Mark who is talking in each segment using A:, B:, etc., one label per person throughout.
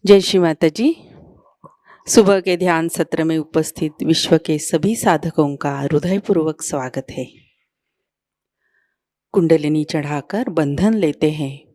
A: जय श्री माता जी। सुबह के ध्यान सत्र में उपस्थित विश्व के सभी साधकों का हृदयपूर्वक स्वागत है। कुंडलिनी चढ़ाकर बंधन लेते हैं।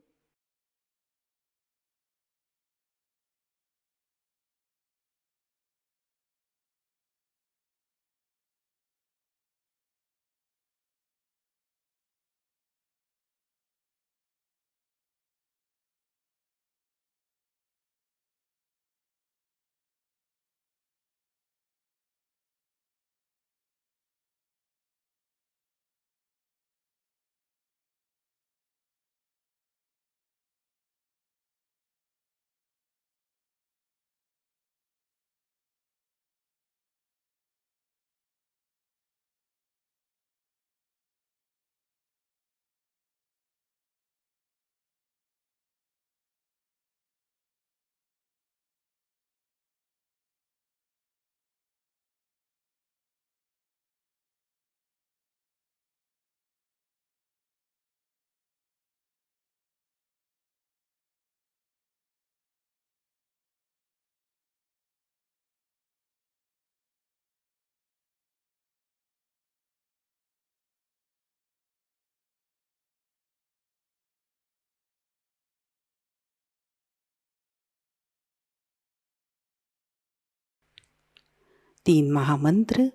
A: तीन महामंत्र,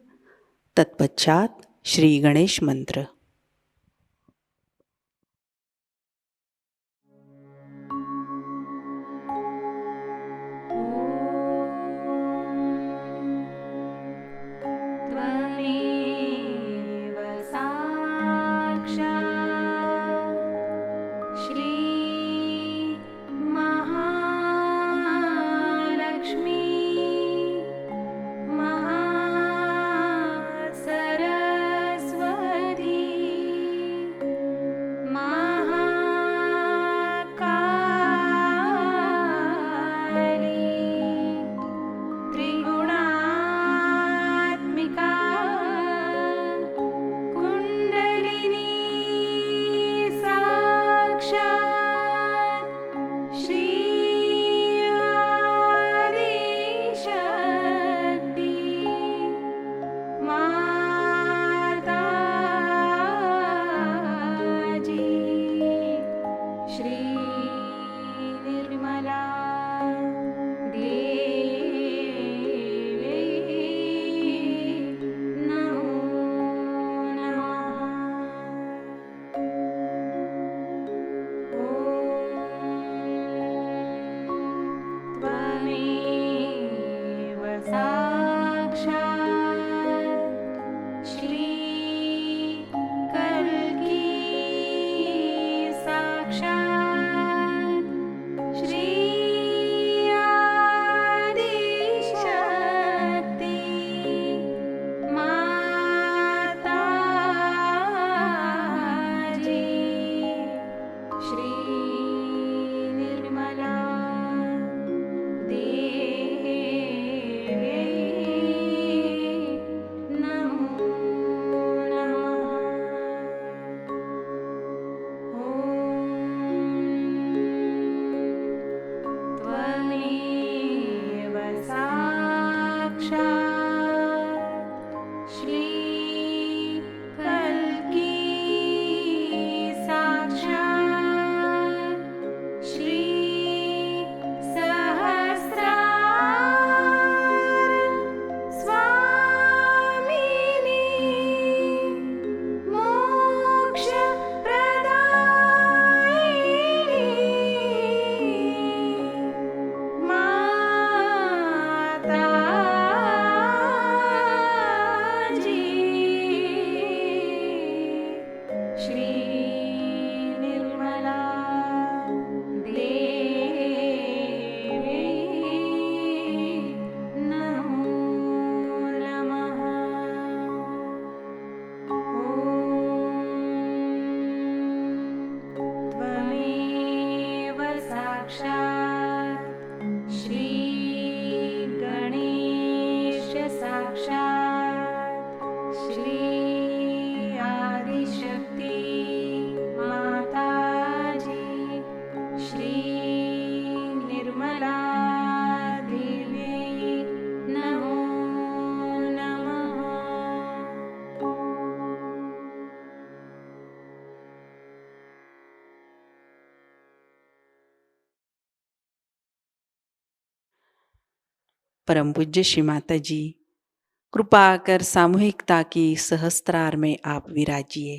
A: तत्पश्चात श्री गणेश मंत्र।
B: त्वमेव साक्षात् श्री महालक्ष्मी महासरस्वती
A: परम पूज्य श्री माता जी, कृपा कर सामूहिकता की सहस्त्रार में आप विराजिए।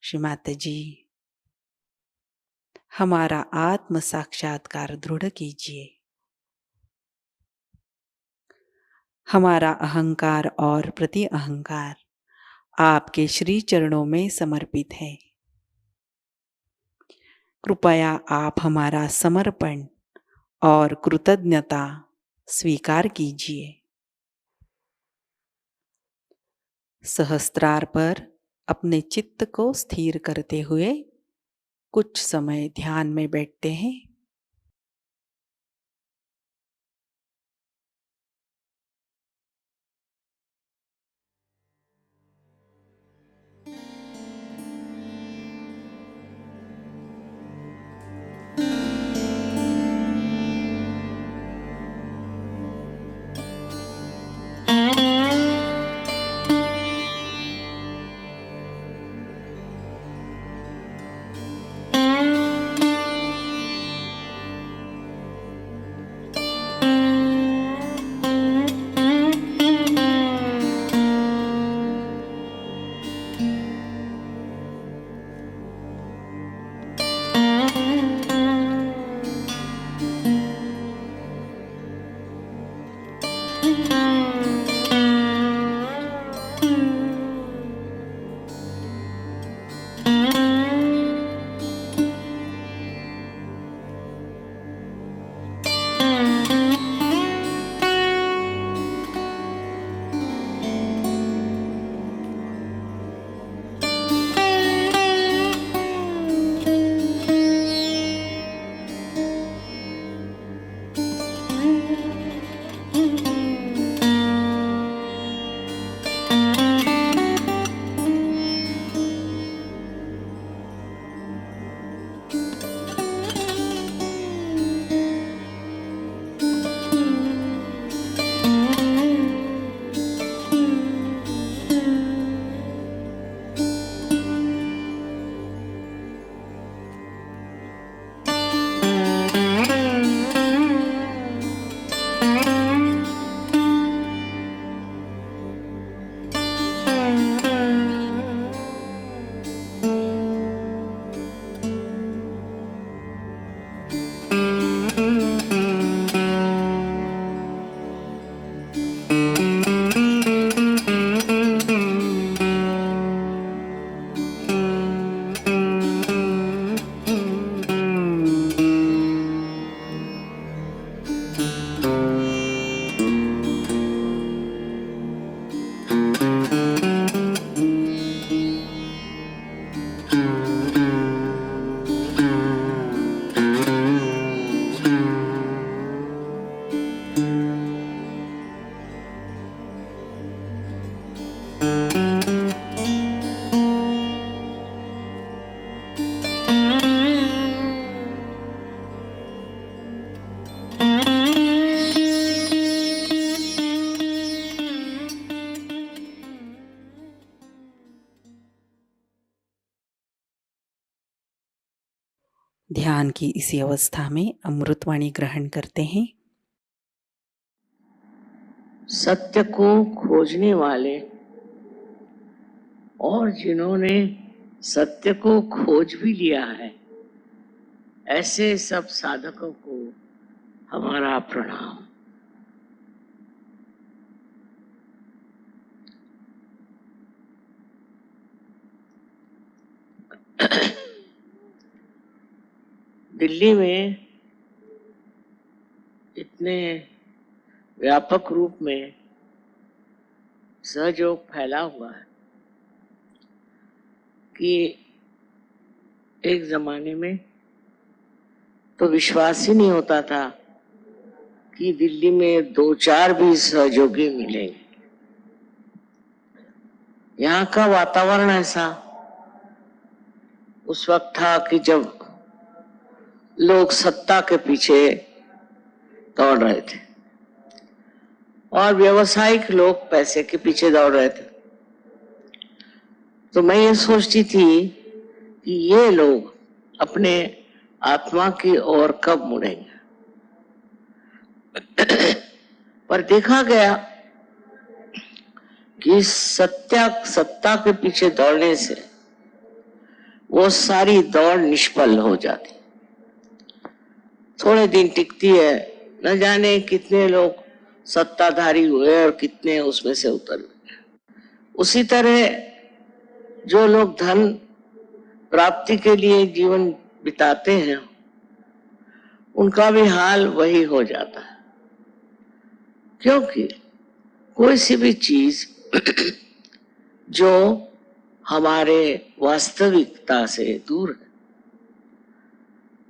A: श्री माता जी, हमारा आत्म साक्षात्कार दृढ़ कीजिए। हमारा अहंकार और प्रति अहंकार आपके श्री चरणों में समर्पित है। कृपया आप हमारा समर्पण और कृतज्ञता स्वीकार कीजिए। सहस्त्रार पर अपने चित्त को स्थिर करते हुए कुछ समय ध्यान में बैठते हैं। ध्यान की इसी अवस्था में अमृतवाणी ग्रहण करते हैं।
B: सत्य को खोजने वाले और जिन्होंने सत्य को खोज भी लिया है, ऐसे सब साधकों को हमारा प्रणाम। दिल्ली में इतने व्यापक रूप में सहयोग फैला हुआ है कि एक जमाने में तो विश्वास ही नहीं होता था कि दिल्ली में 2-4 भी सहयोगी मिलेंगे। यहाँ का वातावरण ऐसा उस वक्त था कि जब लोग सत्ता के पीछे दौड़ रहे थे और व्यवसायिक लोग पैसे के पीछे दौड़ रहे थे। तो मैं ये सोचती थी कि ये लोग अपने आत्मा की ओर कब मुड़ेंगे। पर देखा गया कि सत्ता के पीछे दौड़ने से वो सारी दौड़ निष्फल हो जाती, थोड़े दिन टिकती है। न जाने कितने लोग सत्ताधारी हुए और कितने उसमें से उतर गए। उसी तरह जो लोग धन प्राप्ति के लिए जीवन बिताते हैं, उनका भी हाल वही हो जाता है, क्योंकि कोई सी भी चीज जो हमारे वास्तविकता से दूर है,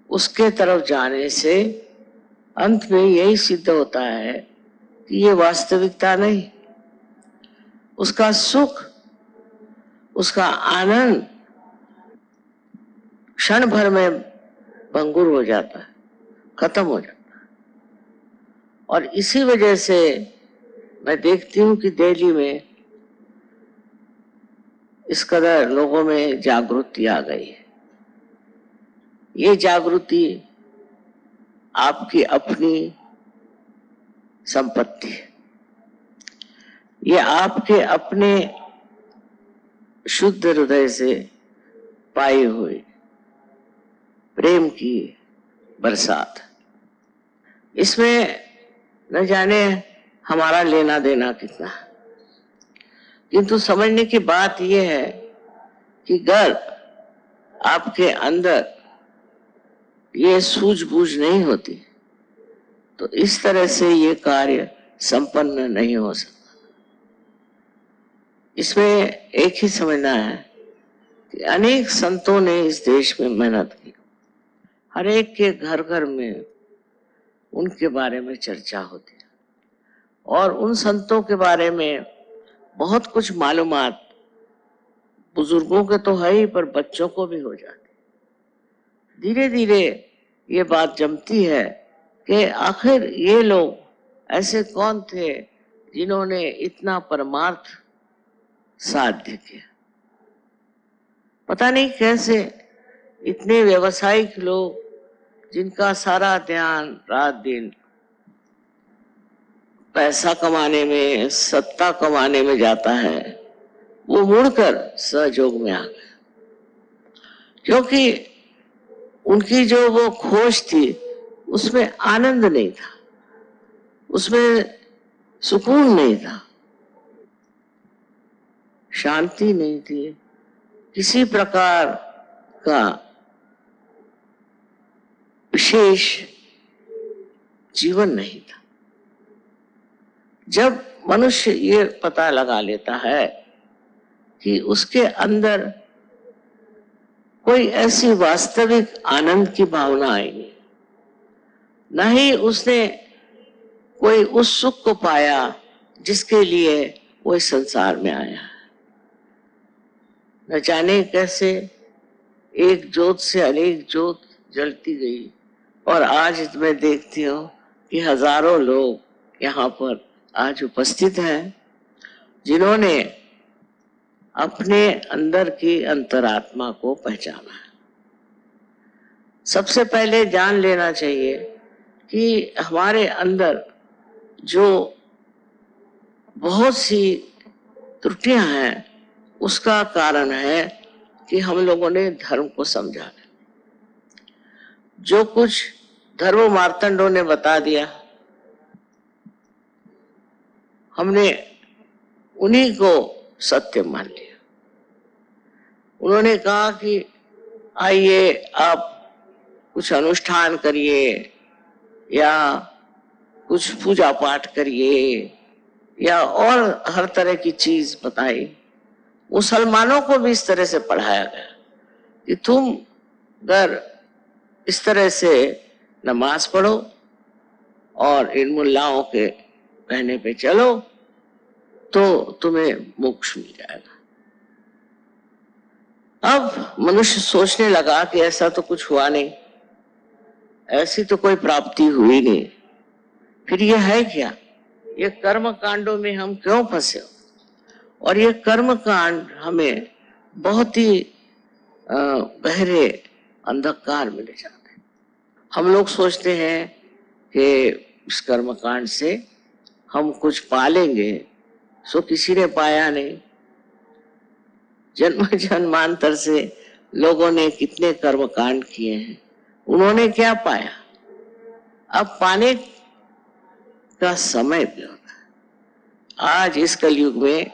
B: उसके तरफ जाने से अंत में यही सिद्ध होता है कि ये वास्तविकता नहीं। उसका सुख, उसका आनंद क्षण भर में भंगुर हो जाता है, खत्म हो जाता है। और इसी वजह से मैं देखती हूँ कि दिल्ली में इस कदर लोगों में जागृति आ गई है। ये जागृति आपकी अपनी संपत्ति है, ये आपके अपने शुद्ध हृदय से पाई हुई प्रेम की बरसात। इसमें न जाने हमारा लेना देना कितना है, किंतु समझने की बात यह है कि अगर आपके अंदर ये सूझबूझ नहीं होती तो इस तरह से ये कार्य संपन्न नहीं हो सकता। इसमें एक ही समझना है कि अनेक संतों ने इस देश में मेहनत की, हर एक के घर घर में उनके बारे में चर्चा होती है और उन संतों के बारे में बहुत कुछ मालूमात बुजुर्गों के तो है ही, पर बच्चों को भी हो जाती। धीरे धीरे ये बात जमती है कि आखिर ये लोग ऐसे कौन थे जिन्होंने इतना परमार्थ साध्य किया। पता नहीं कैसे इतने व्यवसायिक लोग, जिनका सारा ध्यान रात दिन पैसा कमाने में, सत्ता कमाने में जाता है, वो मुड़कर सहयोग में आ गए, क्योंकि उनकी जो वो खोज थी उसमें आनंद नहीं था, उसमें सुकून नहीं था, शांति नहीं थी, किसी प्रकार का विशेष जीवन नहीं था। जब मनुष्य ये पता लगा लेता है कि उसके अंदर कोई ऐसी वास्तविक आनंद की भावना आएगी, न ही उसने कोई उस सुख को पाया जिसके लिए वो इस संसार में आया है। न जाने कैसे एक ज्योत से अनेक ज्योत जलती गई और आज मैं देखती हूँ कि हजारों लोग यहाँ पर आज उपस्थित हैं, जिन्होंने अपने अंदर की अंतरात्मा को पहचाना है। सबसे पहले जान लेना चाहिए कि हमारे अंदर जो बहुत सी त्रुटियां हैं, उसका कारण है कि हम लोगों ने धर्म को समझा नहीं। जो कुछ धर्म मार्तंडों ने बता दिया, हमने उन्हीं को सत्य मान लिया। उन्होंने कहा कि आइए आप कुछ अनुष्ठान करिए या कुछ पूजा पाठ करिए या और हर तरह की चीज बताई। मुसलमानों को भी इस तरह से पढ़ाया गया कि तुम अगर इस तरह से नमाज पढ़ो और इन मुल्लाओं के कहने पे चलो तो तुम्हें मोक्ष मिल जाएगा। अब मनुष्य सोचने लगा कि ऐसा तो कुछ हुआ नहीं, ऐसी तो कोई प्राप्ति हुई नहीं, फिर ये है क्या? ये कर्म कांडों में हम क्यों फंसे? और ये कर्म कांड हमें बहुत ही गहरे अंधकार में ले जाते हैं। हम लोग सोचते हैं कि इस कर्मकांड से हम कुछ पालेंगे, सो किसी ने पाया नहीं। जन्म जन्मांतर से लोगों ने कितने कर्मकांड किए हैं, उन्होंने क्या पाया? अब पाने का समय भी होता है। आज इस कलयुग में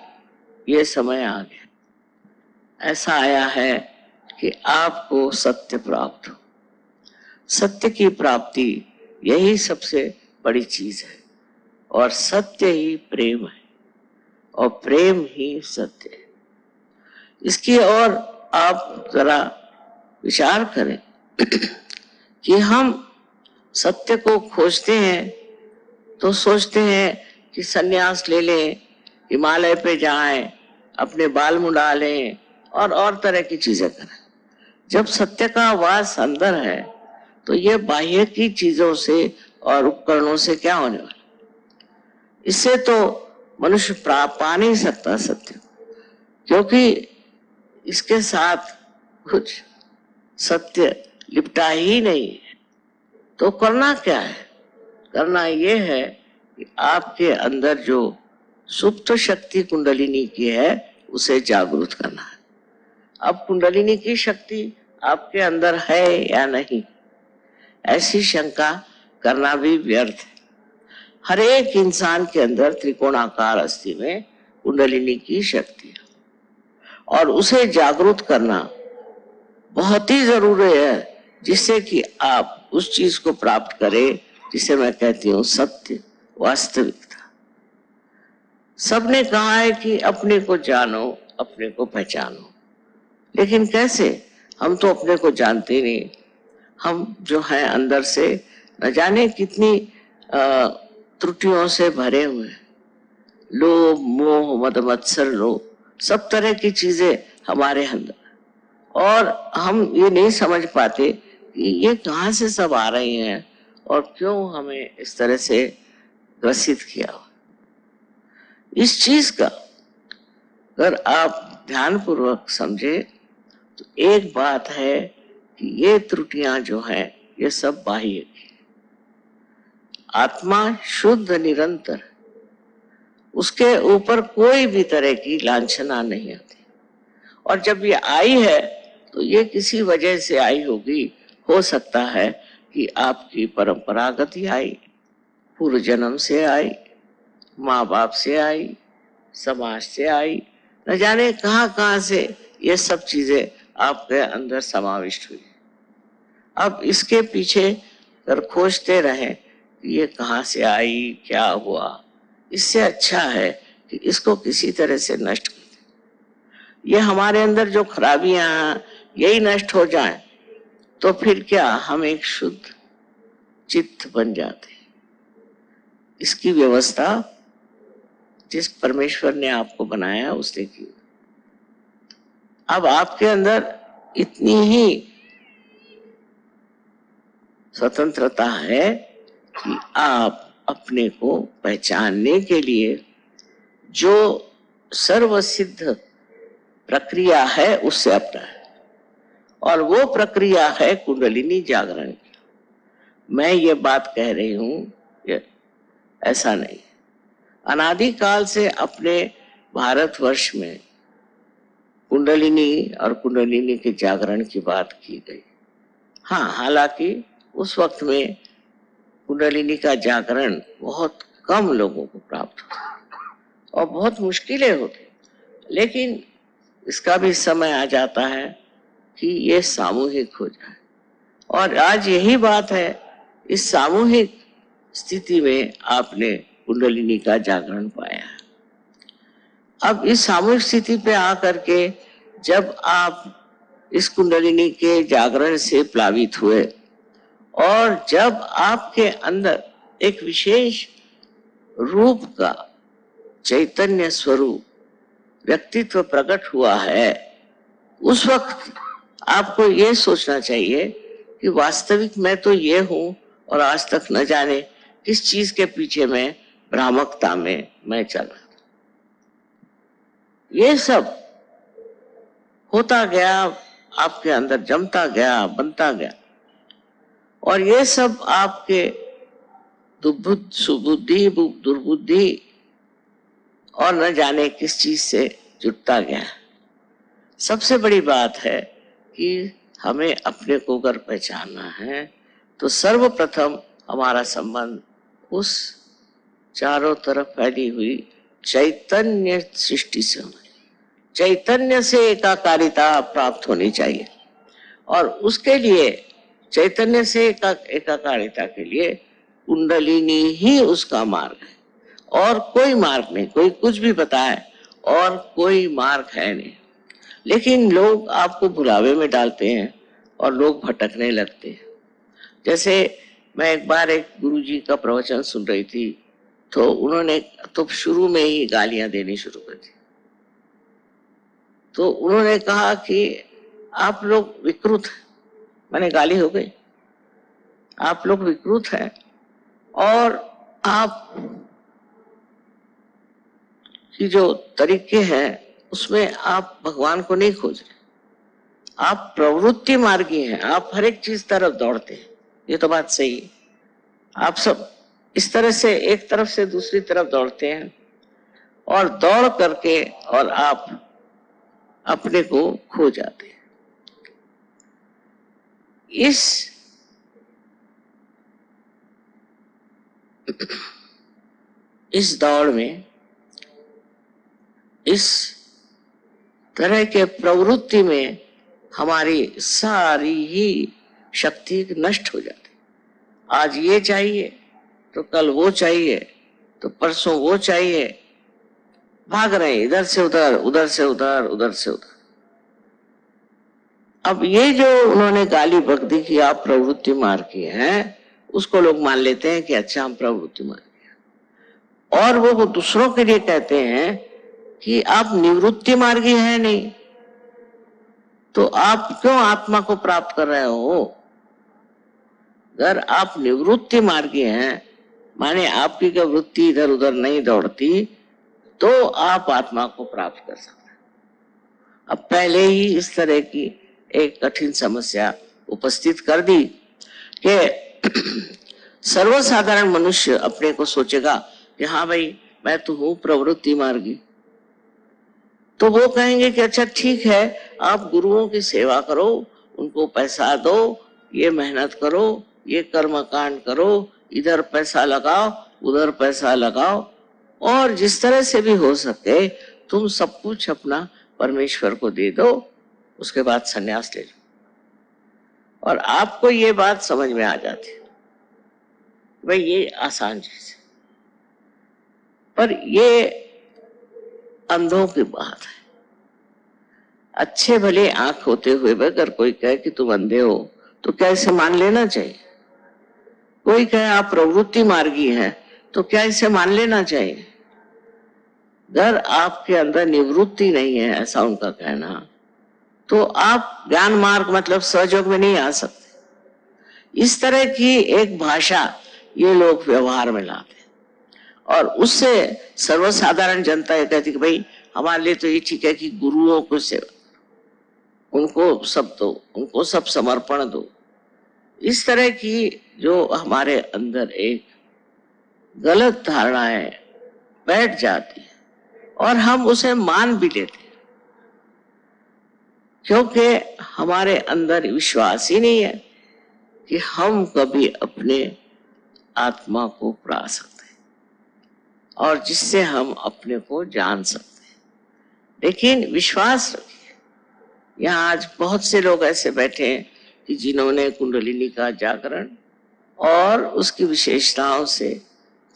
B: ये समय आ गया, ऐसा आया है कि आपको सत्य प्राप्त हो। सत्य की प्राप्ति यही सबसे बड़ी चीज है, और सत्य ही प्रेम है, और प्रेम ही सत्य है। इसकी और आप जरा विचार करें कि हम सत्य को खोजते हैं तो सोचते हैं कि सन्यास ले लें, हिमालय पे जाएं, अपने बाल मुंडा लें और तरह की चीजें करें। जब सत्य का वास अंदर है तो ये बाह्य की चीजों से और उपकरणों से क्या होने वाला? इससे तो मनुष्य पा नहीं सकता सत्य, क्योंकि इसके साथ कुछ सत्य लिपटा ही नहीं है। तो करना क्या है? करना ये है कि आपके अंदर जो सुप्त शक्ति कुंडलिनी की है उसे जागृत करना है। अब कुंडलिनी की शक्ति आपके अंदर है या नहीं, ऐसी शंका करना भी व्यर्थ है। हर एक इंसान के अंदर त्रिकोणाकार अस्थि में कुंडलिनी की शक्ति है, और उसे जागृत करना बहुत ही जरूरी है, जिससे कि आप उस चीज को प्राप्त करें जिसे मैं कहती हूँ सत्य, वास्तविकता। सबने कहा है कि अपने को जानो, अपने को पहचानो, लेकिन कैसे? हम तो अपने को जानते ही नहीं। हम जो है अंदर से न जाने कितनी त्रुटियों से भरे हुए हैं। लोभ, मोह, मद, मत्सर, लोभ, सब तरह की चीजें हमारे अंदर, और हम ये नहीं समझ पाते कि ये कहाँ से सब आ रही हैं और क्यों हमें इस तरह से ग्रसित किया। इस चीज का अगर आप ध्यान पूर्वक समझे तो एक बात है कि ये त्रुटियां जो हैं ये सब बाह्य की। आत्मा शुद्ध निरंतर, उसके ऊपर कोई भी तरह की लांछना नहीं आती, और जब ये आई है तो ये किसी वजह से आई होगी। हो सकता है कि आपकी परंपरागत ही आई, पूर्व जन्म से आई, माँ बाप से आई, समाज से आई, न जाने कहाँ से ये सब चीजें आपके अंदर समाविष्ट हुई। अब इसके पीछे अगर खोजते रहे कि ये कहाँ से आई, क्या हुआ, इससे अच्छा है कि इसको किसी तरह से नष्ट कर दें। ये हमारे अंदर जो खराबियां हैं यही नष्ट हो जाए तो फिर क्या हम एक शुद्ध चित्त बन जाते। इसकी व्यवस्था जिस परमेश्वर ने आपको बनाया उसने की। अब आपके अंदर इतनी ही स्वतंत्रता है कि आप अपने को पहचानने के लिए जो सर्वसिद्ध प्रक्रिया है उससे अपनाएं, और वो प्रक्रिया है कुंडलिनी जागरण की। मैं ये बात कह रही हूं, ऐसा नहीं। अनादिकाल से अपने भारतवर्ष में कुंडलिनी और कुंडलिनी के जागरण की बात की गई। हाँ, हालांकि उस वक्त में कुंडलिनी का जागरण बहुत कम लोगों को प्राप्त होता और बहुत मुश्किलें होती, लेकिन इसका भी समय आ जाता है कि ये सामूहिक हो जाए। और आज यही बात है, इस सामूहिक स्थिति में आपने कुंडलिनी का जागरण पाया है। अब इस सामूहिक स्थिति पे आकर के जब आप इस कुंडलिनी के जागरण से प्लावित हुए, और जब आपके अंदर एक विशेष रूप का चैतन्य स्वरूप व्यक्तित्व प्रकट हुआ है, उस वक्त आपको ये सोचना चाहिए कि वास्तविक मैं तो ये हूं, और आज तक न जाने किस चीज के पीछे मैं भ्रामकता में मैं चल रहा था। ये सब होता गया, आपके अंदर जमता गया, बनता गया, और ये सब आपके सुबुद्धि दुर्बुद्धि और न जाने किस चीज से जुटता गया। सबसे बड़ी बात है कि हमें अपने को अगर पहचानना है तो सर्वप्रथम हमारा संबंध उस चारों तरफ फैली हुई चैतन्य सृष्टि से होना, चैतन्य से एकाकारिता प्राप्त होनी चाहिए। और उसके लिए चैतन्य से एकाकारिता के लिए कुंडलिनी ही उसका मार्ग है, और कोई मार्ग नहीं। कोई कुछ भी बताए और कोई मार्ग है नहीं। लेकिन लोग आपको भुलावे में डालते हैं और लोग भटकने लगते हैं। जैसे मैं एक बार एक गुरुजी का प्रवचन सुन रही थी, तो उन्होंने तो शुरू में ही गालियां देनी शुरू कर दी। तो उन्होंने कहा कि आप लोग विकृत हैं। मैंने गाली हो गई, आप लोग विकृत हैं और आप की जो तरीके हैं उसमें आप भगवान को नहीं खोज रहे, आप प्रवृत्ति मार्गी हैं, आप हर एक चीज तरफ दौड़ते हैं। ये तो बात सही है, आप सब इस तरह से एक तरफ से दूसरी तरफ दौड़ते हैं और दौड़ करके और आप अपने को खो जाते हैं। इस दौड़ में इस तरह के प्रवृत्ति में हमारी सारी ही शक्ति नष्ट हो जाती। आज ये चाहिए तो कल वो चाहिए, तो परसों वो चाहिए, भाग रहे इधर से उधर, उधर से उधर, उधर से उधर। अब ये जो उन्होंने गाली बक दी कि आप प्रवृत्ति मार्ग की हैं, उसको लोग मान लेते हैं कि अच्छा हम प्रवृत्ति मार्ग की, और वो दूसरों के लिए कहते हैं कि आप निवृत्ति मार्गी हैं नहीं, तो आप क्यों आत्मा को प्राप्त कर रहे हो? अगर आप निवृत्ति मार्गी हैं, माने आपकी क्या वृत्ति इधर उधर नहीं दौड़ती, तो आप आत्मा को प्राप्त कर सकते हैं। अब पहले ही इस तरह की एक कठिन समस्या उपस्थित कर दी कि सर्वसाधारण मनुष्य अपने को सोचेगा कि हाँ भाई मैं तो हूं प्रवृत्ति मार्गी, तो वो कहेंगे कि अच्छा ठीक है, आप गुरुओं की सेवा करो, उनको पैसा दो, ये मेहनत करो, ये कर्म कांड करो, इधर पैसा लगाओ, उधर पैसा लगाओ, और जिस तरह से भी हो सके तुम सब कुछ अपना परमेश्वर को दे दो, उसके बाद सन्यास ले लो। और आपको ये बात समझ में आ जाती है, भाई ये आसान चीज है, पर ये अंधों की बात है। अच्छे भले आंख होते हुए अगर कोई कहे कि तुम अंधे हो तो क्या इसे मान लेना चाहिए? कोई कहे आप प्रवृत्ति मार्गी हैं तो क्या इसे मान लेना चाहिए? अगर आपके अंदर निवृत्ति नहीं है, ऐसा उनका कहना, तो आप ज्ञान मार्ग मतलब सहयोग में नहीं आ सकते। इस तरह की एक भाषा ये लोग व्यवहार में लाते हैं, और उससे सर्वसाधारण जनता ये कहती कि भाई हमारे लिए तो ये ठीक है कि गुरुओं को सेवा, उनको सब दो, उनको सब समर्पण दो। इस तरह की जो हमारे अंदर एक गलत धारणाएं बैठ जाती है और हम उसे मान भी लेते हैं, क्योंकि हमारे अंदर विश्वास ही नहीं है कि हम कभी अपने आत्मा को पा सकते हैं और जिससे हम अपने को जान सकते हैं। लेकिन विश्वास रखिए, यहाँ आज बहुत से लोग ऐसे बैठे हैं कि जिन्होंने कुंडलिनी का जागरण और उसकी विशेषताओं से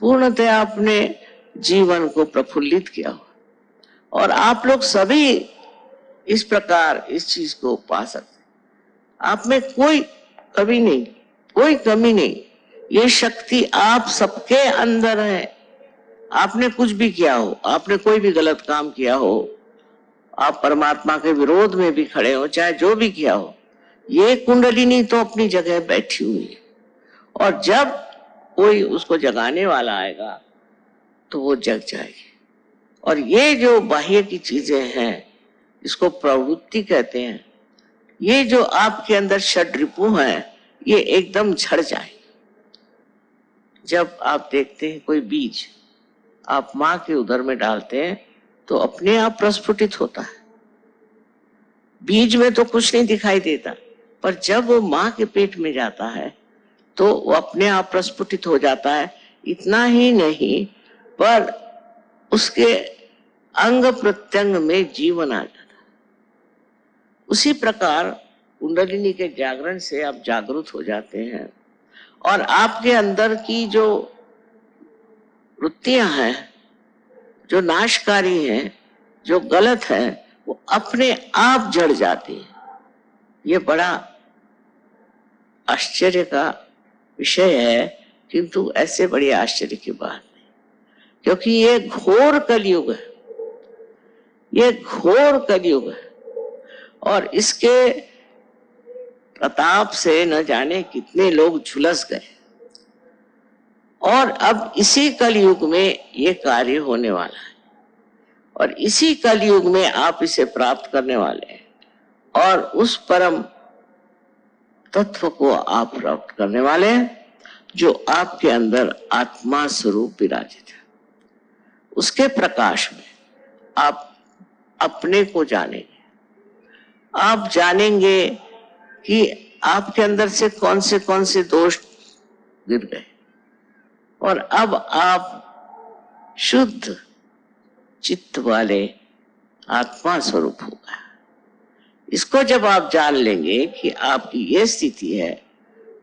B: पूर्णतः अपने जीवन को प्रफुल्लित किया हुआ, और आप लोग सभी इस प्रकार इस चीज को पा सकते। आप में कोई कमी नहीं, कोई कमी नहीं, ये शक्ति आप सबके अंदर है। आपने कुछ भी किया हो, आपने कोई भी गलत काम किया हो, आप परमात्मा के विरोध में भी खड़े हो, चाहे जो भी किया हो, ये कुंडलिनी तो अपनी जगह बैठी हुई है, और जब कोई उसको जगाने वाला आएगा तो वो जग जाएगी। और ये जो बाह्य की चीजें हैं, इसको प्रवृत्ति कहते हैं, ये जो आपके अंदर षड्रिपु है, ये एकदम झड़ जाए। जब आप देखते हैं कोई बीज आप माँ के उदर में डालते हैं तो अपने आप प्रस्फुटित होता है। बीज में तो कुछ नहीं दिखाई देता, पर जब वो माँ के पेट में जाता है तो वो अपने आप प्रस्फुटित हो जाता है। इतना ही नहीं, पर उसके अंग प्रत्यंग में जीवन आ जाता है। उसी प्रकार कुंडलिनी के जागरण से आप जागरूक हो जाते हैं और आपके अंदर की जो वृत्तियां हैं, जो नाशकारी हैं, जो गलत है, वो अपने आप जड़ जाती है। ये बड़ा आश्चर्य का विषय है, किंतु ऐसे बड़ी आश्चर्य की बात नहीं, क्योंकि ये घोर कलयुग है। ये घोर कलयुग है और इसके प्रताप से न जाने कितने लोग झुलस गए। और अब इसी कलयुग में ये कार्य होने वाला है और इसी कलयुग में आप इसे प्राप्त करने वाले हैं और उस परम तत्व को आप प्राप्त करने वाले हैं जो आपके अंदर आत्मा स्वरूप विराजित है। उसके प्रकाश में आप अपने को जानेंगे। आप जानेंगे कि आपके अंदर से कौन से दोष गिर गए और अब आप शुद्ध चित्त वाले आत्मा स्वरूप हो गए। इसको जब आप जान लेंगे कि आपकी ये स्थिति है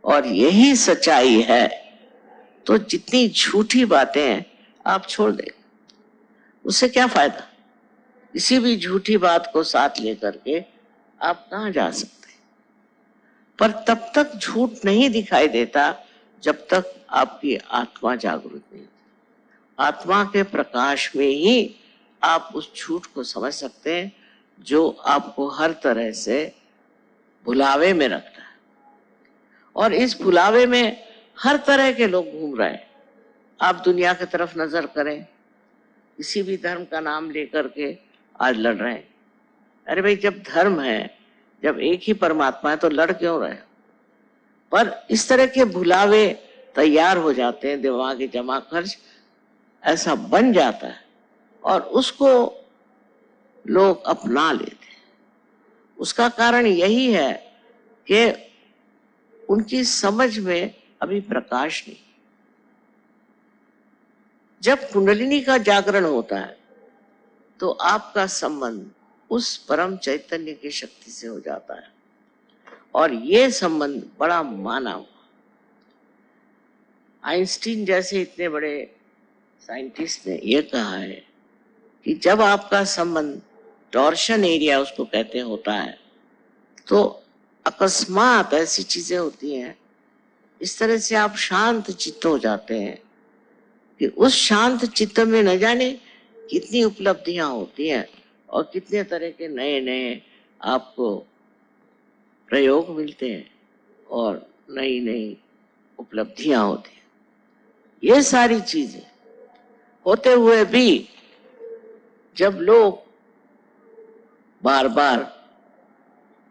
B: और यही सच्चाई है, तो जितनी झूठी बातें हैं आप छोड़ देंगे। उससे क्या फायदा? किसी भी झूठी बात को साथ लेकर के आप कहां जा सकते हैं? पर तब तक झूठ नहीं दिखाई देता जब तक आपकी आत्मा जागृत नहीं होती। आत्मा के प्रकाश में ही आप उस झूठ को समझ सकते हैं जो आपको हर तरह से भुलावे में रखता है। और इस भुलावे में हर तरह के लोग घूम रहे हैं। आप दुनिया की तरफ नजर करें, किसी भी धर्म का नाम लेकर के आज लड़ रहे हैं। अरे भाई, जब धर्म है, जब एक ही परमात्मा है, तो लड़ क्यों रहे हो? पर इस तरह के भुलावे तैयार हो जाते हैं, दिमागी जमा खर्च ऐसा बन जाता है और उसको लोग अपना लेते हैं। उसका कारण यही है कि उनकी समझ में अभी प्रकाश नहीं। जब कुंडलिनी का जागरण होता है तो आपका संबंध उस परम चैतन्य की शक्ति से हो जाता है और ये संबंध बड़ा माना हुआ। आइंस्टीन जैसे इतने बड़े साइंटिस्ट ने यह कहा है कि जब आपका संबंध टॉर्शन एरिया उसको कहते होता है तो अकस्मात ऐसी चीजें होती हैं, इस तरह से आप शांत चित्त हो जाते हैं कि उस शांत चित्त में न जाने कितनी उपलब्धियां होती हैं और कितने तरह के नए नए आपको प्रयोग मिलते हैं और नई नई उपलब्धियां होती हैं। ये सारी चीजें होते हुए भी जब लोग बार बार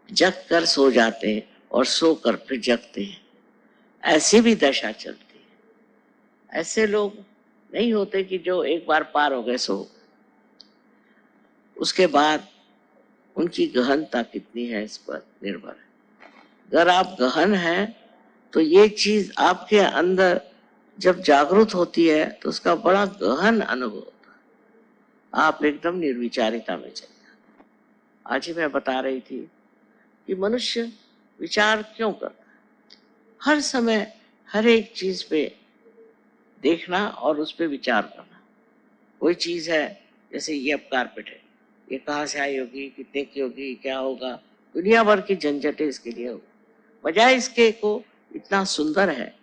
B: जग कर सो जाते हैं और सोकर फिर जगते हैं, ऐसी भी दशा चलती है। ऐसे लोग नहीं होते कि जो एक बार पार हो गए सो, उसके बाद उनकी गहनता कितनी है इस पर निर्भर है। अगर आप गहन हैं तो ये चीज आपके अंदर जब जागृत होती है तो उसका बड़ा गहन अनुभव होता है। आप एकदम निर्विचारिता में चले जाते। आज ही मैं बता रही थी कि मनुष्य विचार क्यों करता है, हर समय हर एक चीज पे देखना और उस पे विचार करना। कोई चीज है, जैसे ये अब कारपेट है, ये कहाँ से आई होगी, कितने की होगी, क्या होगा, दुनिया भर की झंझटें इसके लिए होगी। बजाय इसके को इतना सुंदर है,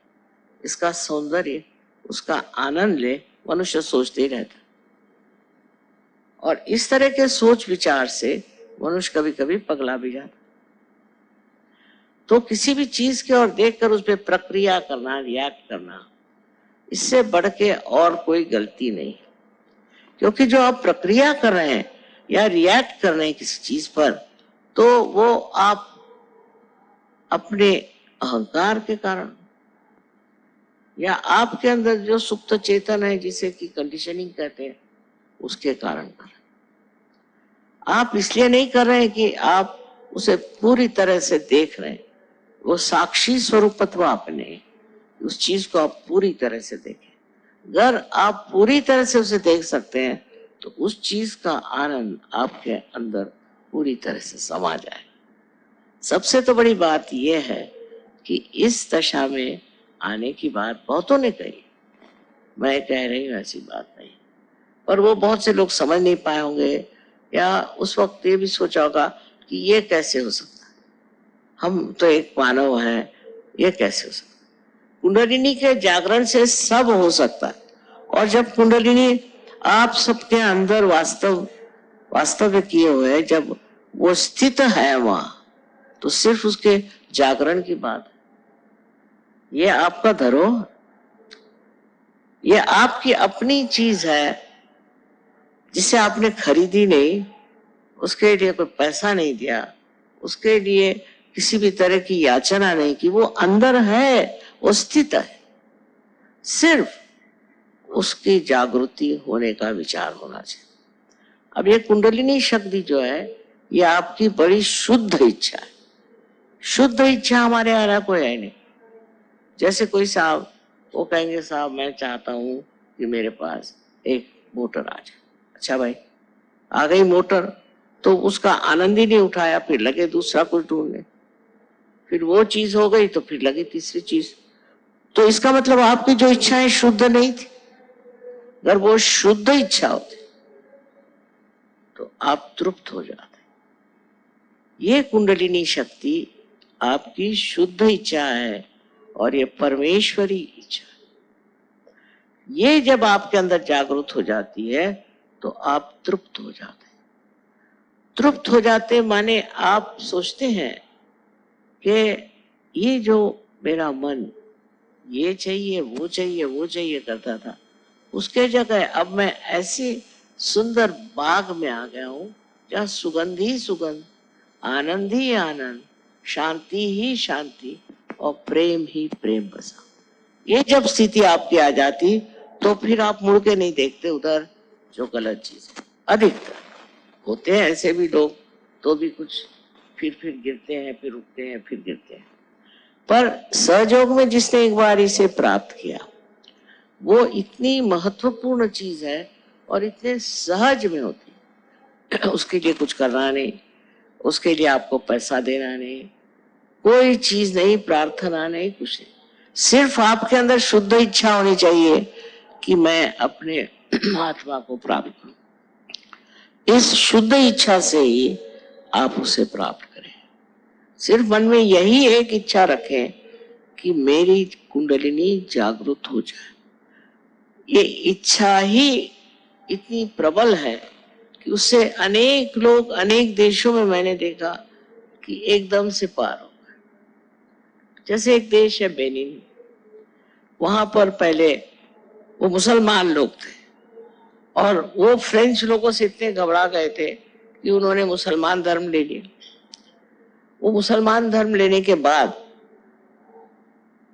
B: इसका सौंदर्य, उसका आनंद ले, मनुष्य सोचते ही रहता। और इस तरह के सोच विचार से मनुष्य कभी कभी पगला भी जाता। तो किसी भी चीज की ओर देखकर उस पर प्रक्रिया करना, रिएक्ट करना, इससे बढ़ के और कोई गलती नहीं। क्योंकि जो आप प्रक्रिया कर रहे हैं या रिएक्ट कर रहे हैं किसी चीज पर, तो वो आप अपने अहंकार के कारण या आपके अंदर जो सुप्त चेतन है, जिसे कि कंडीशनिंग कहते हैं, उसके कारण कर रहे हैं। आप इसलिए नहीं कर रहे हैं कि आप उसे पूरी तरह से देख रहे हैं। वो साक्षी स्वरूपत्व आपने, उस चीज को आप पूरी तरह से देखें। अगर आप पूरी तरह से उसे देख सकते हैं तो उस चीज का आनंद आपके अंदर पूरी तरह से समा जाए। सबसे तो बड़ी बात यह है कि इस दशा में आने की बात बहुतों ने कही, मैं कह रही हूं ऐसी बात नहीं, पर वो बहुत से लोग समझ नहीं पाए होंगे, या उस वक्त ये भी सोचा होगा कि ये कैसे हो सकता है, हम तो एक मानव हैं, ये कैसे हो सकता है। कुंडलिनी के जागरण से सब हो सकता है। और जब कुंडलिनी आप सबके अंदर वास्तव किए हुए, जब वो स्थित है वहां, तो सिर्फ उसके जागरण की बात है। ये आपका धरोहर, ये आपकी अपनी चीज है, जिसे आपने खरीदी नहीं, उसके लिए कोई पैसा नहीं दिया, उसके लिए किसी भी तरह की याचना नहीं की, वो अंदर है, वो स्थित है। सिर्फ उसकी जागृति होने का विचार होना चाहिए। अब ये कुंडलिनी शक्ति जो है, ये आपकी बड़ी शुद्ध इच्छा है। शुद्ध इच्छा हमारे यहाँ कोई है नहीं। जैसे कोई साहब वो कहेंगे, साहब मैं चाहता हूं कि मेरे पास एक मोटर आ जाए। अच्छा भाई, आ गई मोटर, तो उसका आनंद ही नहीं उठाया, फिर लगे दूसरा कुछ ढूंढने, फिर वो चीज हो गई तो फिर लगी तीसरी चीज। तो इसका मतलब आपकी जो इच्छाएं शुद्ध नहीं थी। अगर वो शुद्ध इच्छा होती तो आप तृप्त हो जाते। ये कुंडलिनी शक्ति आपकी शुद्ध इच्छा है और ये परमेश्वरी इच्छा है। ये जब आपके अंदर जागृत हो जाती है तो आप तृप्त हो जाते। तृप्त हो जाते माने आप सोचते हैं कि ये जो मेरा मन ये चाहिए वो चाहिए वो चाहिए करता था, उसके जगह अब मैं ऐसी सुंदर बाग में आ गया हूं जहाँ सुगंध ही सुगंध, आनंद ही आनंद, शांति ही शांति और प्रेम ही प्रेम बसा। ये जब स्थिति आपकी आ जाती तो फिर आप मुड़ के नहीं देखते उधर जो गलत चीज है। अधिकतर होते हैं ऐसे भी लोग, तो भी कुछ फिर गिरते हैं, फिर उठते हैं, फिर गिरते हैं। पर सहयोग में जिसने एक बार इसे प्राप्त किया, वो इतनी महत्वपूर्ण चीज है और इतने सहज में होती। उसके लिए कुछ करना नहीं, उसके लिए आपको पैसा देना नहीं, कोई चीज नहीं, प्रार्थना नहीं, कुछ नहीं। सिर्फ आपके अंदर शुद्ध इच्छा होनी चाहिए कि मैं अपने आत्मा को प्राप्त करूं। इस शुद्ध इच्छा से ही आप उसे प्राप्त करें। सिर्फ मन में यही एक इच्छा रखें कि मेरी कुंडलिनी जागृत हो जाए। ये इच्छा ही इतनी प्रबल है कि उससे अनेक लोग, अनेक देशों में मैंने देखा कि एकदम से पार हो गए। जैसे एक देश है बेनिन, वहां पर पहले वो मुसलमान लोग थे और वो फ्रेंच लोगों से इतने घबरा गए थे कि उन्होंने मुसलमान धर्म ले लिया। वो मुसलमान धर्म लेने के बाद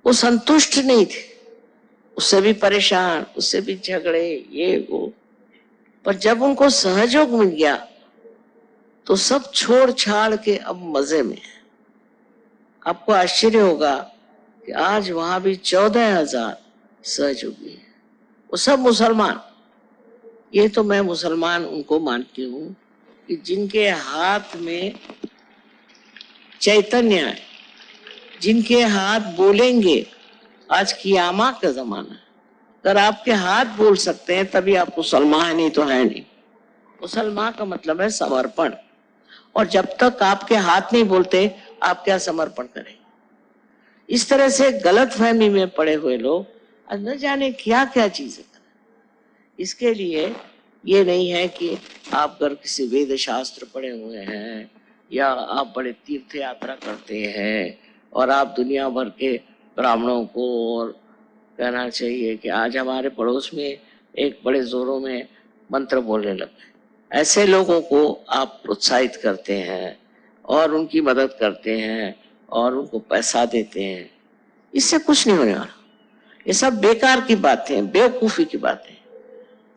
B: वो संतुष्ट नहीं थे, उससे भी परेशान, उससे भी झगड़े, ये वो। पर जब उनको सहयोग मिल गया तो सब छोड़ छाड़ के अब मजे में है। आपको आश्चर्य होगा कि आज वहां भी 14,000 सहयोगी हैं, वो सब मुसलमान। ये तो मैं मुसलमान उनको मानती हूँ कि जिनके हाथ में चैतन्य है, जिनके हाथ बोलेंगे। आज कियामा का जमाना है, अगर आपके हाथ बोल सकते हैं तभी आप मुसलमान, नहीं तो है नहीं। मुसलमान का मतलब है समर्पण, और जब तक आपके हाथ नहीं बोलते आप क्या समर्पण करें। इस तरह से गलत फहमी में पड़े हुए लोग न जाने क्या क्या चीजें करें। इसके लिए ये नहीं है कि आप अगर किसी वेद शास्त्र पढ़े हुए हैं या आप बड़े तीर्थ यात्रा करते हैं और आप दुनिया भर के ब्राह्मणों को और कहना चाहिए कि आज हमारे पड़ोस में एक बड़े जोरों में मंत्र बोलने लगे, ऐसे लोगों को आप प्रोत्साहित करते हैं और उनकी मदद करते हैं और उनको पैसा देते हैं, इससे कुछ नहीं होने वाला। ये सब बेकार की बातें, बेवकूफी की बातें।